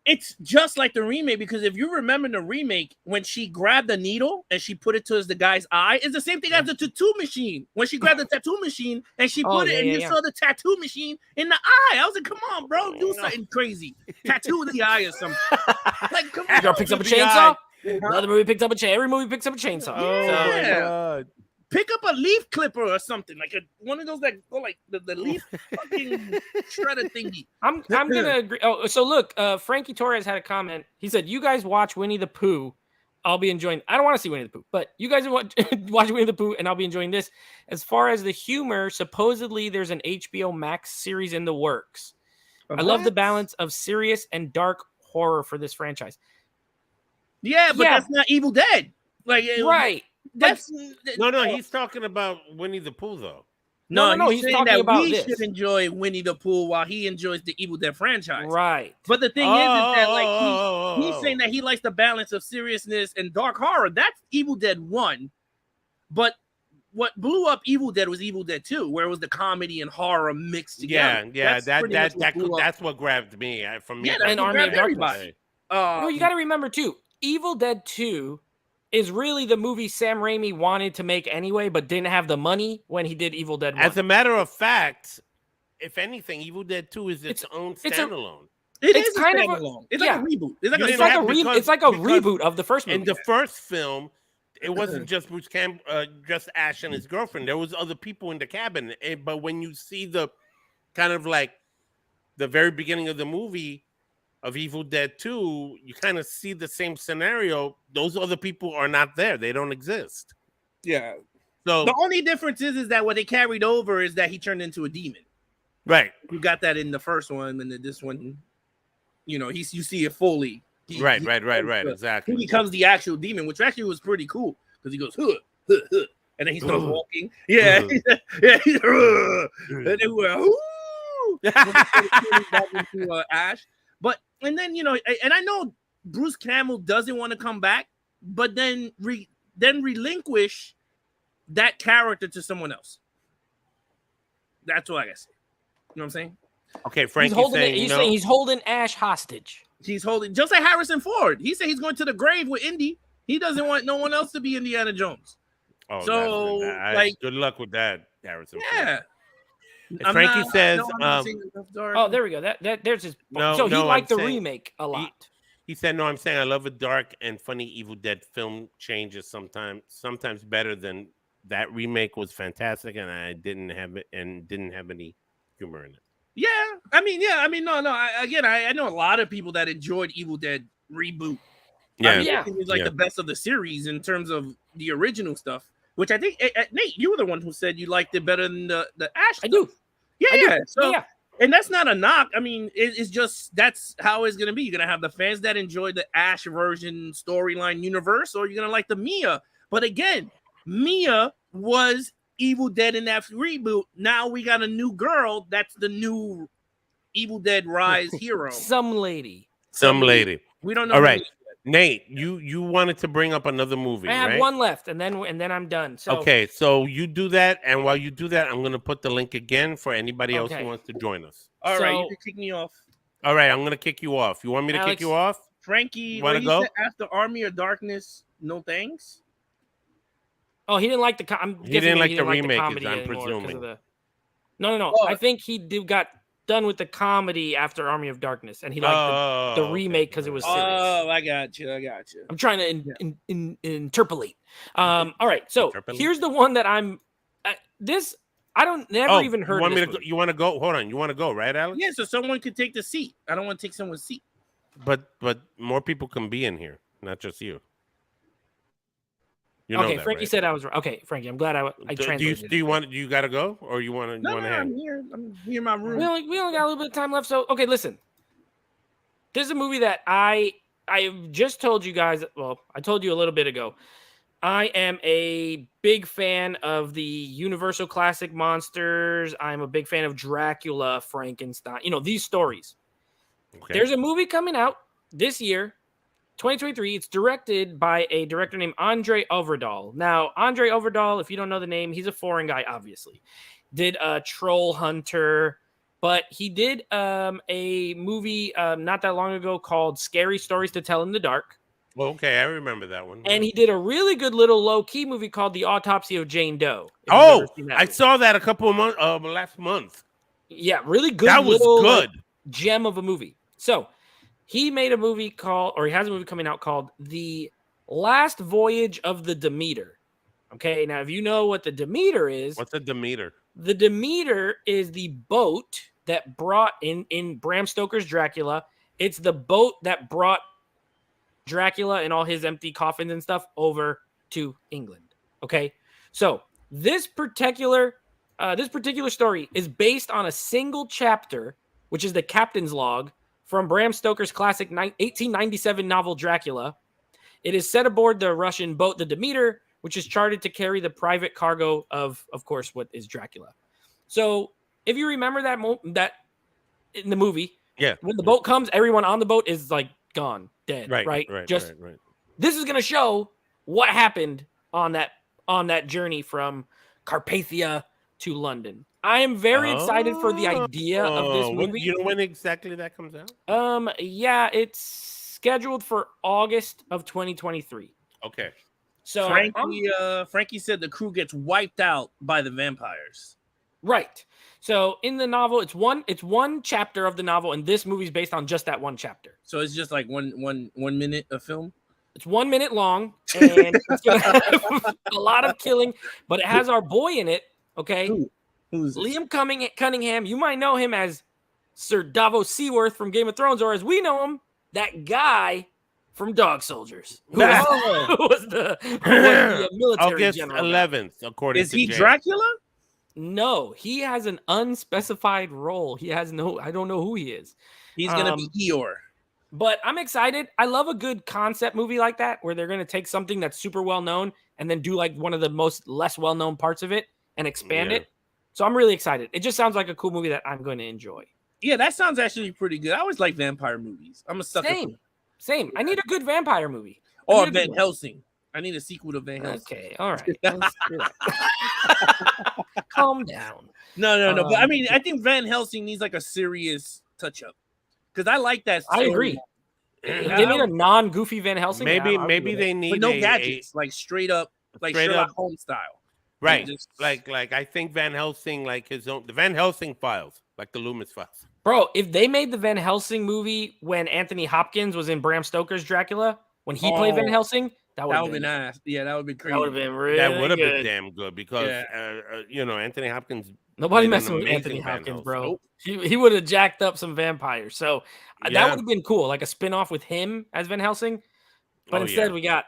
it's just like the remake, because if you remember the remake, when she grabbed the needle and she put it to the guy's eye, it's the same thing as the tattoo machine. When she grabbed the tattoo machine and she put it, and you saw the tattoo machine in the eye. I was like, come on, bro, do something crazy. Tattoo in the eye or something. Like, come on. Girl picks up a chainsaw. Another movie picks up a chainsaw. Every movie picks up a chainsaw. Yeah. Pick up a leaf clipper or something, like one of those that go like the leaf fucking shredder thingy. I'm gonna agree. Oh, so look, Frankie Torres had a comment. He said, "You guys watch Winnie the Pooh. I'll be enjoying." I don't want to see Winnie the Pooh, but you guys watch Winnie the Pooh, and I'll be enjoying this. As far as the humor, supposedly there's an HBO Max series in the works. I love the balance of serious and dark horror for this franchise. Yeah, but that's not Evil Dead. Like, right. That's no. He's talking about Winnie the Pooh, though. No, he's talking saying that about we this. should enjoy Winnie the Pooh while he enjoys the Evil Dead franchise. Right. But the thing is that like he's saying that he likes the balance of seriousness and dark horror. That's Evil Dead 1. But what blew up Evil Dead was Evil Dead 2, where it was the comedy and horror mixed together. Yeah. That's what grabbed me from me. Yeah, that's what grabbed everybody. Well, you got to remember too, Evil Dead 2 is really the movie Sam Raimi wanted to make anyway, but didn't have the money when he did Evil Dead 1. As a matter of fact, if anything, Evil Dead 2 is its own standalone. It's kind of a reboot. It's like a reboot of the first movie. In the first film, it wasn't just Bruce Campbell, just Ash and his girlfriend. There was other people in the cabin. But when you see the kind of like the very beginning of the movie of Evil Dead 2, you kind of see the same scenario. Those other people are not there. They don't exist. Yeah. So the only difference is that what they carried over is that he turned into a demon. Right. You got that in the first one, and then this one, you see it fully. Right. Exactly. He becomes the actual demon, which actually was pretty cool because he goes, huh, huh, huh, and then he starts walking. Yeah. And then we're, ooh. Back into Ash. But, and then, and I know Bruce Campbell doesn't want to come back, but then relinquish that character to someone else. That's what I guess. You know what I'm saying? Okay, Frank, he's saying he's holding Ash hostage. He's holding, just like Harrison Ford. He said he's going to the grave with Indy. He doesn't want no one else to be Indiana Jones. Oh, so like, good luck with that, Harrison. Yeah. Frankie says, oh, there we go. There's his. So he liked the remake a lot. He said, "No, I'm saying I love a dark and funny Evil Dead film. Changes sometimes better than that remake was fantastic, and I didn't have any humor in it." Yeah, I mean, no. I know a lot of people that enjoyed Evil Dead reboot. Yeah, I think it was like the best of the series in terms of the original stuff. Which I think, Nate, you were the one who said you liked it better than the Ash. I do. Yeah. So, and that's not a knock. I mean, it's just that's how it's gonna be. You're gonna have the fans that enjoy the Ash version storyline universe, or you're gonna like the Mia. But again, Mia was Evil Dead in that reboot. Now we got a new girl that's the new Evil Dead Rise hero. Some lady. We don't know. All right, Nate, you wanted to bring up another movie. I have right? one left, and then I'm done. So okay, so you do that, and while you do that, I'm gonna put the link again for anybody else Okay. who wants to join us. All right, So- you can kick me off. All right, I'm gonna kick you off. You want me to kick Alex- you off? Frankie, Wanna he go? said after Army of Darkness, no thanks. Oh, he didn't like the. I'm He guessing didn't like he the didn't remake, comedy I'm anymore 'cause of presuming. the- No. Oh. I think he got done with the comedy after Army of Darkness, and he liked the remake because it was serious. Oh, I got you. I'm trying to interpolate. All right, so Interpolate? here's the one that I'm. This I don't never even heard. You want of me this to? movie. You want to go? Hold on. You want to go, right, Alex? Yeah, so someone could take the seat. I don't want to take someone's seat. But more people can be in here, not just you. You know Okay, that, Frankie right? said I was right. Okay, Frankie, I'm glad I translated. Do you want? Do you got to go, or you want to? No, you want to I'm here. I'm here in my room. We only got a little bit of time left. So, okay, listen. This is a movie that I just told you guys. Well, I told you a little bit ago. I am a big fan of the Universal Classic monsters. I'm a big fan of Dracula, Frankenstein. You know, these stories. Okay. There's a movie coming out this year, 2023. It's directed by a director named Andre Overdahl. Now, Andre Overdahl, if you don't know the name, he's a foreign guy, obviously. Did Troll Hunter, but he did a movie not that long ago called Scary Stories to Tell in the Dark. Well, okay, I remember that one. And he did a really good little low-key movie called The Autopsy of Jane Doe. if you've Oh, ever seen that I movie. saw that a couple of months last month. Yeah, really good. That was little, good. gem of a movie. So he made a movie called, or he has a movie coming out called The Last Voyage of the Demeter. Okay, now if you know what the Demeter is, What's a Demeter? the Demeter is the boat that brought in Bram Stoker's Dracula. It's the boat that brought Dracula and all his empty coffins and stuff over to England. Okay, so this particular story is based on a single chapter, which is the captain's log from Bram Stoker's classic 1897 novel Dracula. It is set aboard the Russian boat, the Demeter, which is chartered to carry the private cargo of course, what is Dracula. So if you remember that in the movie, Yeah. when the boat comes, everyone on the boat is like gone, dead, right? Right. This is going to show what happened on that journey from Carpathia to London. I am very excited for the idea of this movie. You know when exactly that comes out? Yeah, it's scheduled for August of 2023. Okay. So Frankie said the crew gets wiped out by the vampires. Right. So in the novel, it's one chapter of the novel, and this movie's based on just that one chapter. So it's just like one minute of film. It's 1 minute long, and it's gonna have a lot of killing, but it has our boy in it. Okay, Who's Liam Cunningham. You might know him as Sir Davos Seaworth from Game of Thrones, or as we know him, that from Dog Soldiers, who was the military August general. 11th, according Is to he Jay. Dracula? No, he has an unspecified role. He has no. I don't know who he is. He's gonna be Eeyore. But I'm excited. I love a good concept movie like that, where they're going to take something that's super well known and then do like one of the most less well known parts of it and expand it. So I'm really excited. It just sounds like a cool movie that I'm going to enjoy. Yeah, that sounds actually pretty good. I always like vampire movies. I'm a sucker. Same. I need a good vampire movie. Or Van Helsing. I need a sequel to Van Helsing. Okay, all right. Let's do that. Calm down. No. But I mean, I think Van Helsing needs like a serious touch up. Because I like that story. I agree. If they made a non-goofy Van Helsing, Maybe they need but no gadgets, like straight up, like Sherlock Holmes style. Right. Like I think Van Helsing, like his own, the Van Helsing files, like the Loomis files. Bro, if they made the Van Helsing movie when Anthony Hopkins was in Bram Stoker's Dracula, when he played Van Helsing, that would have been nice. Yeah, that would be crazy. That would have been really That would have good. been damn good because Anthony Hopkins. Nobody played messing an with Anthony amazing Van Hopkins, Helsing. bro. He would have jacked up some vampires. So that would have been cool, like a spin-off with him as Van Helsing. But instead, we got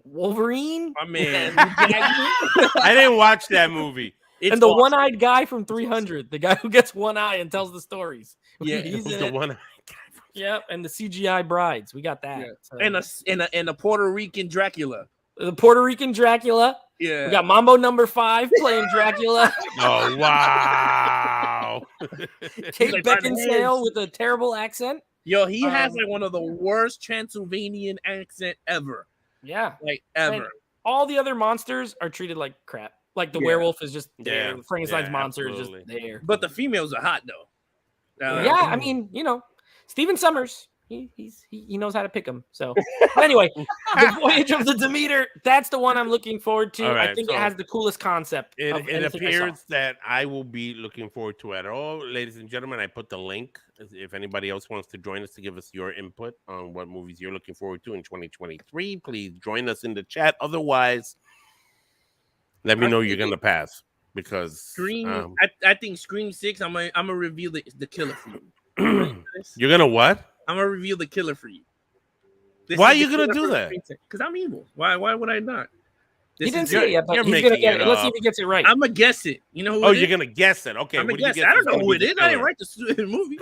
Wolverine. My man. I didn't watch that movie. And the one-eyed guy from 300, the guy who gets one eye and tells the stories. Yeah, he's in the it. one. Yep, and the CGI brides. We got that. Yeah. So. And a Puerto Rican Dracula. the Puerto Rican Dracula. Yeah. We got Mambo number 5 playing Dracula. Oh wow! Kate Like, by the Beckinsale heads. with a terrible accent. Yo, he has like one of the worst Transylvanian accent ever. Yeah, Like And ever. all the other monsters are treated like crap. Like the Yeah. werewolf is just there. Yeah, Frankenstein's yeah, monster is absolutely. just there. But the females are hot though. Yeah, I mean, Stephen Summers, he knows how to pick them. So, but anyway, the Voyage of the Demeter, that's the one I'm looking forward to. All I right, think so it has the coolest concept. It of anything I saw. appears that I will be looking forward to it all. Ladies and gentlemen, I put the link. If anybody else wants to join us to give us your input on what movies you're looking forward to in 2023, please join us in the chat. Otherwise, let me know you're going to pass because Scream. I think Scream 6. I'm gonna reveal the killer for you. You're going to what? I'm gonna reveal the killer for you. Why are you gonna do that? Because I'm evil. Why would I not? He didn't see it yet, but you're he's gonna making get it it. Let's see up. if he gets it right. I'm gonna guess it. You know who? Oh, it you're is? going to guess it. Okay. I'm what gonna do you guess. guess I don't is know gonna who be it the is. I didn't killer? write the movie.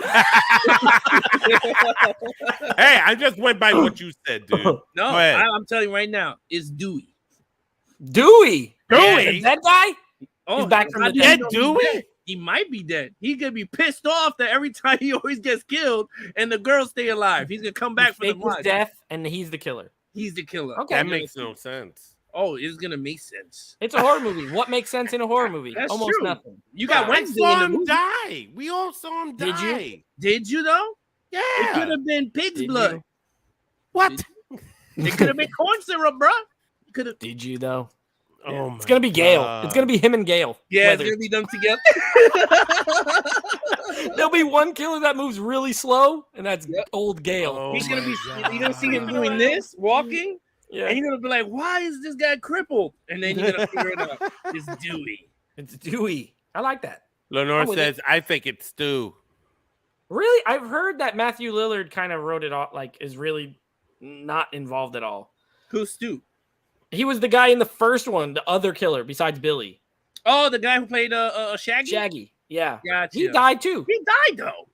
Hey, I just went by what you said, dude. No, Go ahead. I'm telling you right now, it's Dewey. Dewey. Dewey? That guy? Oh, He's back from how the do you dead. know he's Dewey? dead? He might be dead. He's gonna be pissed off that every time he always gets killed and the girls stay alive. He's gonna come back for the Fake his wife. death, and he's the killer. He's the killer. Okay. That makes no sense. Oh, it's gonna make sense. It's a horror movie. What makes sense in a horror movie? That's Almost true. nothing. You got I Wednesday saw in the him movie. die. We all saw him die. Did you? Did you though? Yeah. It could have been pig's Did blood. you? What? It could have been corn syrup, bro. Could have. Did you though? Oh my It's gonna be Gale. God. It's gonna be him and Gale. Yeah, Weathered. it's gonna be them together. There'll be one killer that moves really slow, and that's old Gale. Oh He's gonna my be. God. You're gonna see him doing this, walking, Yeah, and you're gonna be like, "Why is this guy crippled?" And then you're gonna figure it out. It's Dewey. it's Dewey. I like that. Lenore I'm with says, I think it's Stu. Really, I've heard that Matthew Lillard kind of wrote it off, like is really not involved at all. Who's Stu? He was the guy in the first one, the other killer besides Billy. Oh, the guy who played Shaggy. Shaggy. Yeah, Gotcha. he died too. He died though.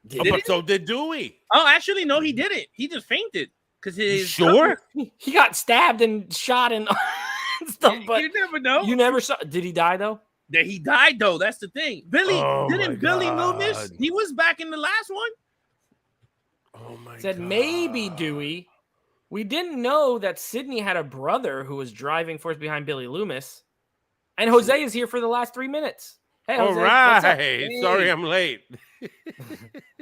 Did Oh, he? but so did Dewey. Oh, actually, no, he didn't. He just fainted because his Sure? He got stabbed and shot and stuff, but you never know. you never saw. Did he die though? That he died though. That's the thing. Billy Oh, my didn't Billy Loomis? God. He was back in the last one. Oh my Said God. maybe Dewey. We didn't know that Sydney had a brother who was driving force behind Billy Loomis, and Jose is here for the last 3 minutes. Hey, All Jose, what's up? right. Hey. Sorry I'm late.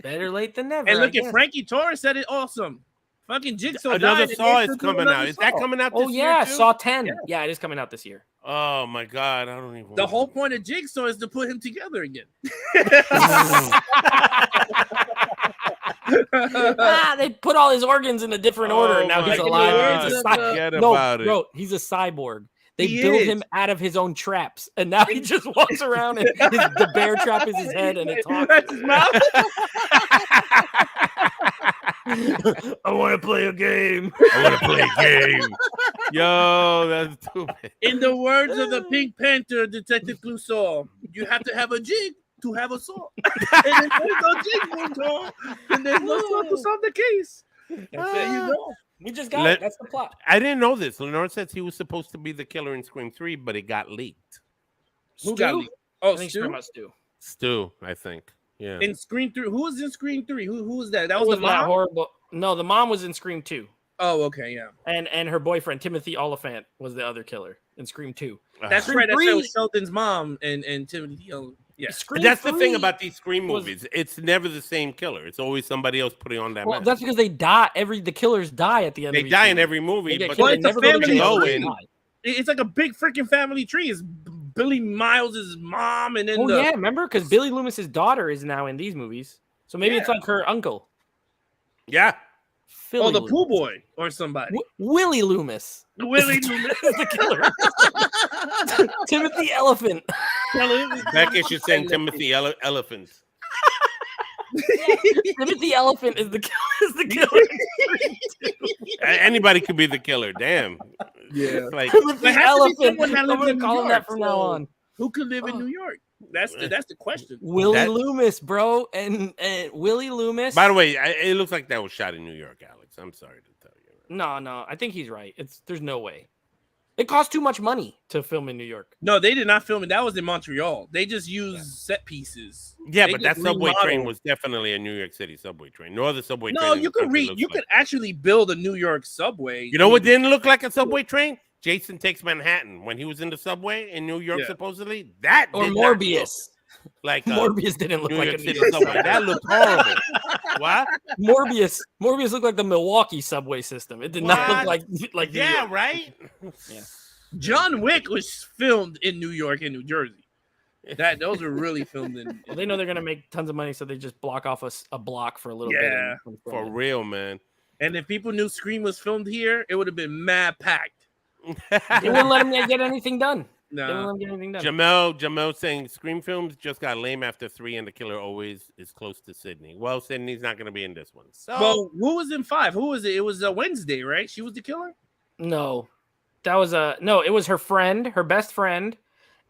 Better late than never. And I look at guess. Frankie Torres said it awesome. Fucking Jigsaw Another died, and Saw they is still do coming another out. Is that Saw. coming out Oh this yeah, year too? Saw 10. Yeah, it is coming out this year. Oh my God. I don't even The whole point of Jigsaw is to put him together again. They put all his organs in a different order, and now Oh he's my alive. God. He's a Forget no, about it. bro, he's a cyborg. They He build is. him out of his own traps, and now he just walks around, and the bear trap is his head, and it talks. That's his mouth. I want to play a game. I want to play a game. Yo, that's stupid. In the words of the Pink Panther, Detective Clouseau, you have to have a jig to have a saw. And if there's no jig, Clouseau, then there's no saw to solve the case. There you go. We just got Let- it. That's the plot. I didn't know this. Lenore says he was supposed to be the killer in Scream 3, but it got leaked. Who got Stu? leaked? Oh, I think Stu? Stu must do. Stu, I think. Yeah. In Scream 3. Who was in Scream 3? Who was that? That That was the that mom? horrible. No, the mom was in Scream 2, Oh, okay, yeah. and her boyfriend Timothy Oliphant was the other killer in Scream 2. That's Scream right. That's 3 right. Shelton's mom and Timothy. Yeah. Scream But that's the thing 3 about these Scream was- movies. It's never the same killer. It's always somebody else putting on that Well, mask. that's because they die. The killers die at the end. They of each die in movie. every movie, They get but killed. Well, They it's a never go to family jail. tree. They die. It's like a big freaking family tree. It's Billy Miles' mom, and then Oh yeah, remember? Because Billy Loomis's daughter is now in these movies, so maybe it's like her uncle. Yeah. Philly the Loomis. pool boy or somebody. Willie Loomis. Willie is Loomis. the killer. Timothy Elephant. Becca should send Timothy Elephants. Timothy Elephant is the killer. Anybody could be the killer. Damn. Yeah. Like, Timothy There has to be Elephant. someone that I'm lives gonna in New call him York, that from now so- on. Who could live in New York? That's the question. Willie That- Loomis, bro, and Willie Loomis. by the way, it looks like that was shot in New York, Alex. I'm sorry to tell you. No, I think he's right. There's no way. It cost too much money to film in New York. No, they did not film it. That was in Montreal. They just used set pieces. Yeah, They but that just subway train remodeled. was definitely a New York City subway train. No other subway train. No, in you the could country looks you like could that. actually build a New York subway. You know what didn't look like a subway train? Jason Takes Manhattan when he was in the subway in New York, Yeah. supposedly. That Or did not Morbius. look like Morbius didn't look New like York a City New York subway. subway. That looked horrible. What? Morbius looked like the Milwaukee subway system. It did not look What? like New Yeah, York. right. Yeah. John Wick was filmed in New York and New Jersey. Those were really filmed in. Well, they know they're gonna make tons of money, so they just block off a block for a little Yeah. bit. For real, man. And if people knew Scream was filmed here, it would have been mad packed. They wouldn't let him get anything done. They Nah. wouldn't let him get anything done. Jamel saying Scream films just got lame after 3 and the killer always is close to Sydney. Well, Sydney's not going to be in this one. So Well, who was in 5? Who was it? It was a Wednesday, right? She was the killer. No, that was no. It was her friend, her best friend,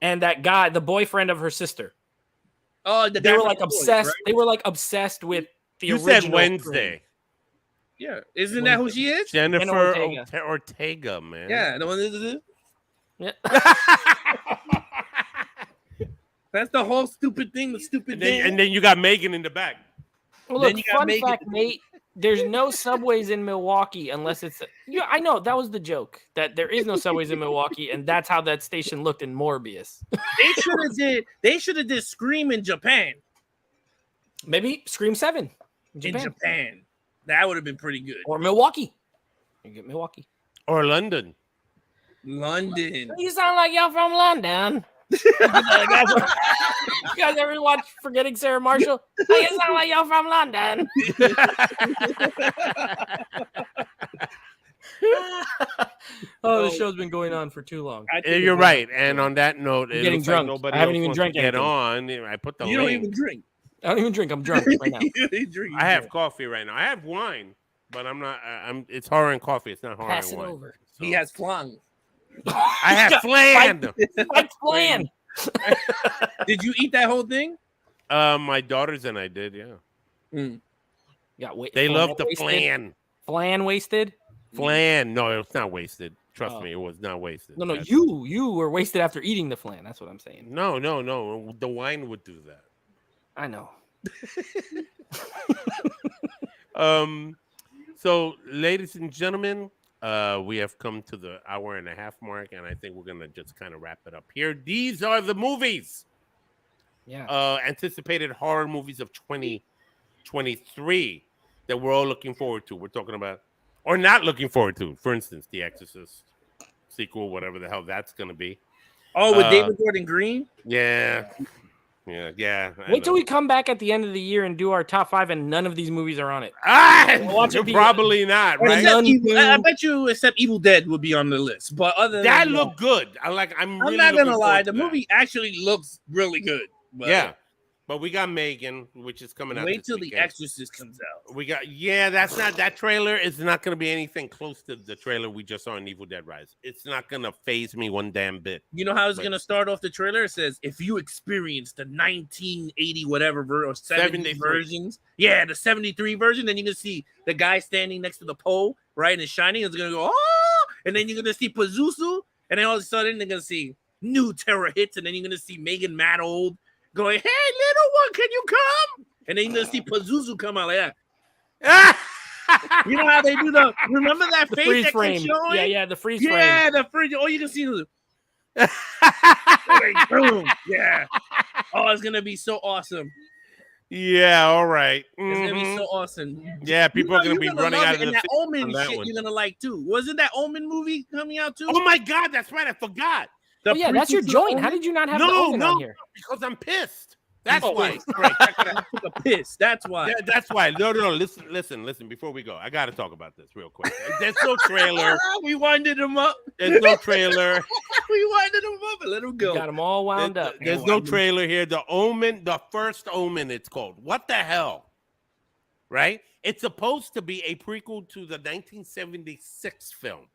and that guy, the boyfriend of her sister. Oh, They were like obsessed. They were like obsessed with the you original said Wednesday. Yeah, isn't that who she is? Jennifer Ortega. Ortega, man. Yeah, the one that is. Yeah. That's the whole stupid thing. The stupid And thing. then you got Megan in the back. Well, Then look, you got fun Megan. fact, Nate. There's no subways in Milwaukee unless it's. Yeah, I know that was the joke that there is no subways in Milwaukee, and that's how that station looked in Morbius. They should have did Scream in Japan. Maybe Scream 7 in In Japan. Japan, that would have been pretty good. Or Milwaukee. You get Milwaukee. Or London. London. You sound like y'all from London. You guys ever watch Forgetting Sarah Marshall? Hey, you sound like y'all from London. The show's been going on for too long. You're right. And on that note, it getting looks like drunk. nobody I haven't else even wants drank to get anything. on. I put the You don't link. even drink. I don't even drink. I'm drunk right now. I have coffee right now. I have wine, but I'm not. It's horror and coffee. It's not horror Pass and it wine. over. He has flan. I have flan. Like flan. Did you eat that whole thing? My daughters and I did. Yeah. They love the flan. Flan wasted? Flan. No, it's not wasted. Trust Oh. me, it was not wasted. No, That's- you were wasted after eating the flan. That's what I'm saying. No. The wine would do that. I know. So, ladies and gentlemen, we have come to the hour and a half mark, and I think we're gonna just kind of wrap it up here. These are the movies. Yeah. Anticipated horror movies of 2023 that we're all looking forward to. We're talking about, or not looking forward to. For instance, The Exorcist sequel, whatever the hell that's gonna be. Oh, with David Gordon Green? Yeah. I Wait till know. we come back at the end of the year and do our top 5, and none of these movies are on it. We'll watch it be- Probably not, right? I bet you, except Evil Dead would be on the list. But other than That looked good. I'm really not gonna looking lie, forward the to that. movie actually looks really good. But Yeah, but we got Megan, which is coming out. wait this till The weekend. Exorcist comes out. We got that trailer is not going to be anything close to the trailer we just saw in Evil Dead Rise. It's not going to phase me one damn bit. You know how it's But- gonna start off the trailer? It says if you experience the 1980 whatever or 70 73. versions, yeah, the 73 version, then you're gonna see the guy standing next to the pole, right, and it's shining. It's gonna go, oh, and then you're gonna see Pazuzu, and then all of a sudden they're gonna see new terror hits, and then you're gonna see Megan mad old going, hey, little one, can you come? And then you're gonna see Pazuzu come out like that. You know how they do remember that The face freeze that frame. kept showing? Yeah, the freeze Yeah, frame. the freeze. All you can see is like, boom. Yeah. Oh, it's gonna be so awesome. Yeah, all right. It's gonna be Mhm. so awesome. Yeah, people are going to be running love out it. of And the that theater Omen on that shit one. you're gonna like too. Wasn't that Omen movie coming out too? Oh my God, that's right. I forgot. Oh, yeah, that's your prequel to joint. How Omen? did you not have the No, Omen no, on here? because I'm pissed. That's Oh, why. wait. Right, I took a piss. That's why. Yeah, that's why. No. Listen. Before we go, I got to talk about this real quick. There's no trailer. We winded him up. There's no trailer. We winded him up and let him go. Got them all wound up. There's no trailer here. The Omen, the first Omen, it's called. What the hell? Right? It's supposed to be a prequel to the 1976 film.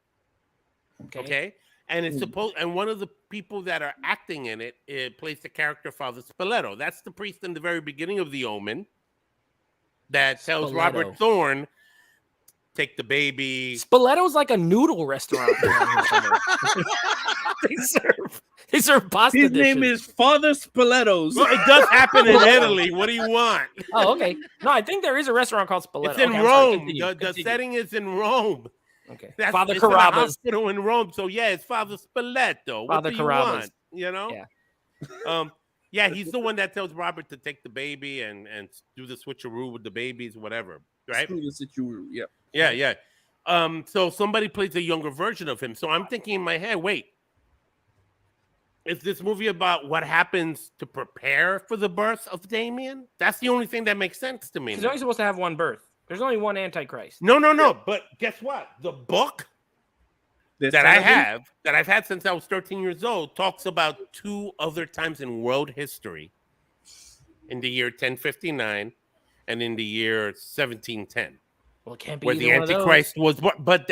Okay? And it's supposed, and one of the people that are acting in it plays the character Father Spoleto. That's the priest in the very beginning of The Omen that tells Spoleto. Robert Thorne, Take the Baby. Spoletto's like a noodle restaurant. they serve pasta His dishes. name is Father Spoletos. Well, it does happen in Italy. What do you want? Oh, okay. No, I think there is a restaurant called Spoleto. It's in Okay, I'm sorry. Rome. Continue. The setting is in Rome. Okay. That's Father it's in a Carrabba's. hospital in Rome. So yeah, it's Father Spoleto. What Father do you Carrabba's. want? You know? Yeah. Yeah, he's the one that tells Robert to take the baby and do the switcheroo with the babies, whatever. Right? Screw the switcheroo. Yep. Yeah. So somebody plays a younger version of him. So I'm thinking in my head, wait, is this movie about what happens to prepare for the birth of Damien? That's the only thing that makes sense to me. He's only supposed to have one birth. There's only one Antichrist. No. But guess what? The book that I've had since I was 13 years old, talks about 2 other times in world history, in the year 1059 and in the year 1710. Well, it can't be where the Antichrist was, but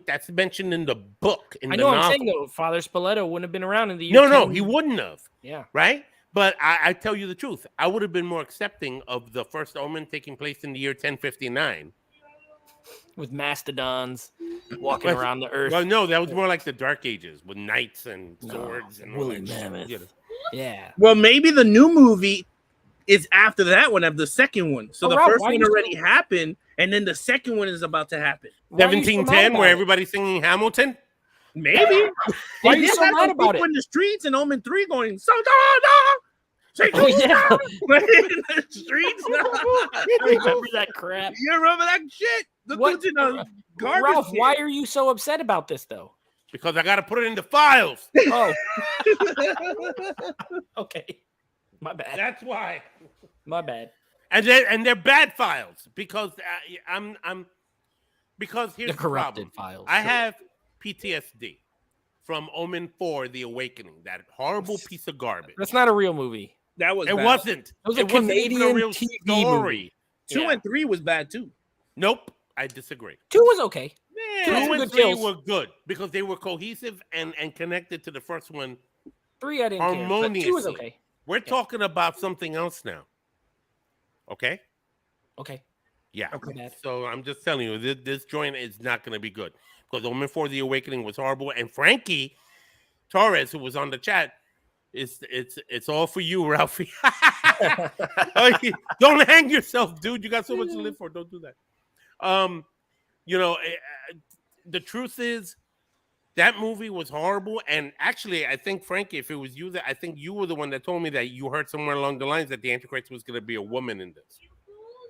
that's mentioned in the book. In I the know. novel. I'm saying though, Father Spoleto wouldn't have been around in the year. No, he wouldn't have. Yeah. Right. But I tell you the truth, I would have been more accepting of the first Omen taking place in the year 1059. With mastodons walking around the earth. Well, no, that was more like the Dark Ages with knights and swords and all woolly that shit, mammoth. you know. Yeah. Well, maybe the new movie is after that one, of the second one. So the Ralph, first why one you already happened, and then the second one is about to happen. 1710, where everybody's singing Hamilton. Maybe. Why are They you did so have mad those about people it? in the streets in Omen 3 going, so Oh, yeah. in the streets. I remember that crap. You remember that shit? The What? dudes in a garbage Ralph, can. why are you so upset about this though? Because I got to put it in the files. Oh. Okay. My bad. That's why. My bad. And they're bad files because because here's The the corrupted problem. files. I Sure. have PTSD from Omen 4: The Awakening, that horrible piece of garbage. That's not a real movie. That was It bad. wasn't. It was a wasn't even Canadian real TV story. movie. 2 and 3 was bad too. Nope, I disagree. 2 was okay. Man, 2 had 2 some and good 3 kills. were good because they were cohesive and connected to the first one 3 I didn't care, but 2 was harmoniously. okay. We're talking about something else now. Okay? Okay. Yeah. Okay. So I'm just telling you, this joint is not going to be good because Omen 4: The Awakening was horrible, and Frankie Torres, who was on the chat, it's all for you, Ralphie. Don't hang yourself, dude. You got so much to live for. Don't do that. The truth is that movie was horrible. And actually, I think, Frankie, if it was you, I think you were the one that told me that you heard somewhere along the lines that the Antichrist was going to be a woman in this.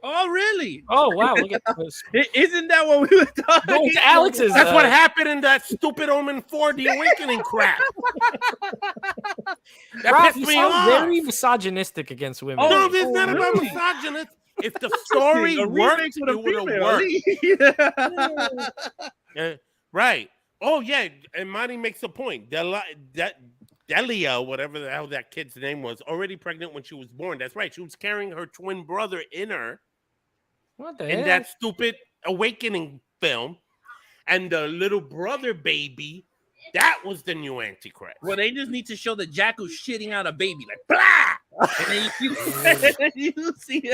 Oh, really? Oh, wow. Look at this. Isn't that what we were talking Go to Alex's. That's what happened in that stupid Omen 4: The Awakening crap. That Ralph, pissed you me sound off. very misogynistic against women. No, this is not about really? misogynist. If the story A worked, remix with a it would have female. worked. Right. Oh, yeah. And Monty makes a point. Delia, whatever the hell that kid's name was, already pregnant when she was born. That's right. She was carrying her twin brother in her What the in hell? that stupid Awakening film. And the little brother baby, that was the new Antichrist. Well, they just need to show the jackal shitting out a baby, like blah, and then you see.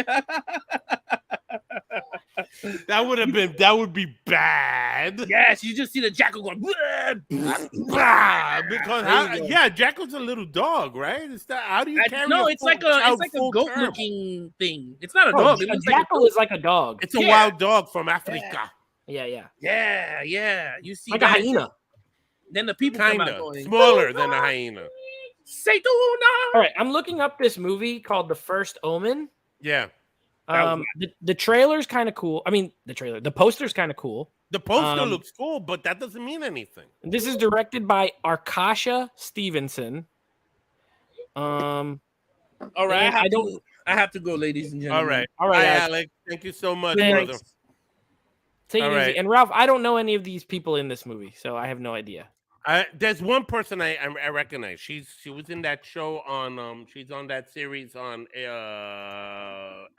That would be bad. Yes, you just see the jackal going. Because Jackal's a little dog, right? It's that. How do you carry? It's like a goat looking thing. It's not a dog. A jackal is like a dog. It's a wild dog from Africa. Yeah. Yeah. You see, Like a hyena. Then the people come out Kinda going, smaller than a hyena. Say All right, I'm looking up this movie called The First Omen. Yeah. The trailer's kind of cool. I mean, the poster's kind of cool. The poster looks cool, but that doesn't mean anything. This is directed by Arkasha Stevenson. All right, I have to go, ladies and gentlemen. All right, Alex. Alex. Thank you so much, Thanks. brother. Take it All easy. right. And Ralph, I don't know any of these people in this movie, so I have no idea. There's one person I recognize. She was in that show on she's on that series on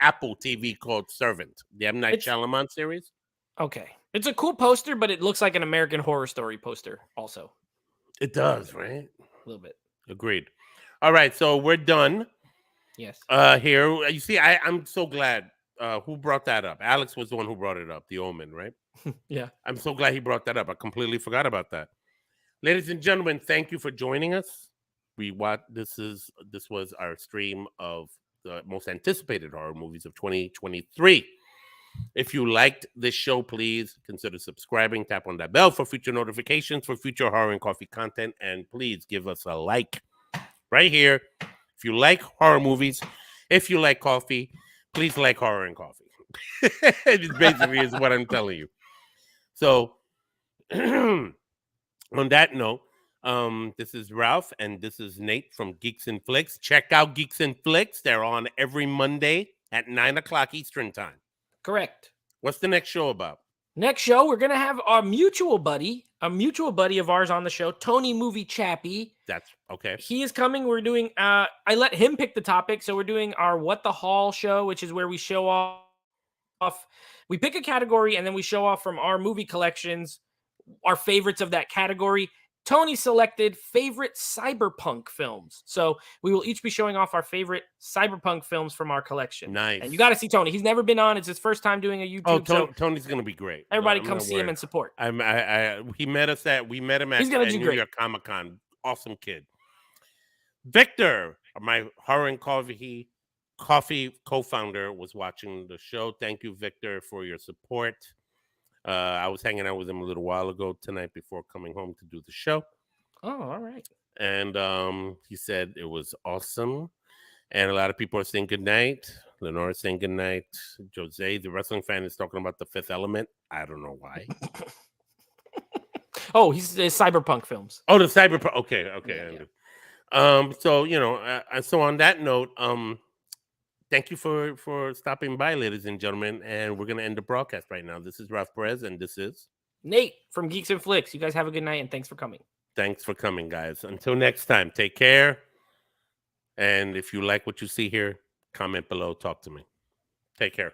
Apple TV called Servant, the M. Night Shyamalan series. Okay. It's a cool poster, but it looks like an American Horror Story poster also. It does, right? A little bit. Agreed. All right, so we're done. Yes. Here you see, I'm so glad who brought that up? Alex was the one who brought it up. The Omen, right? Yeah. I'm so glad he brought that up. I completely forgot about that. Ladies and gentlemen, thank you for joining us. This was our stream of the most anticipated horror movies of 2023. If you liked this show, please consider subscribing. Tap on that bell for future notifications for future Horror and Coffee content, and please give us a like right here. If you like horror movies, if you like coffee, please like Horror and Coffee. It basically is what I'm telling you. So, on that note, this is Ralph, and this is Nate from Geeks and Flicks. Check out Geeks and Flicks. They're on every Monday at 9:00 Eastern Time. Correct. What's the next show about? Next show, we're going to have our mutual buddy of ours on the show, Tony Movie Chappie. That's okay. He is coming. We're doing, I let him pick the topic. So we're doing our What the Hall show, which is where we show off. We pick a category and then we show off from our movie collections, our favorites of that category. Tony selected favorite cyberpunk films. So we will each be showing off our favorite cyberpunk films from our collection. Nice. And you got to see Tony. He's never been on. It's his first time doing a YouTube. Oh, Tony's going to be great. Everybody come see him and support. We met him at New York Comic-Con. Awesome kid. Victor, my Horror and Coffee co-founder, was watching the show. Thank you, Victor, for your support. I was hanging out with him a little while ago tonight before coming home to do the show. Oh, all right. And he said it was awesome. And a lot of people are saying good night. Lenore saying good night. Jose, the wrestling fan, is talking about The Fifth Element. I don't know why. Oh, he's cyberpunk films. Oh, the cyberpunk. Okay. Yeah. So on that note, thank you for stopping by, ladies and gentlemen. And we're going to end the broadcast right now. This is Ralph Perez, and this is Nate from Geeks and Flicks. You guys have a good night, and thanks for coming. Thanks for coming, guys. Until next time, take care. And if you like what you see here, comment below. Talk to me. Take care.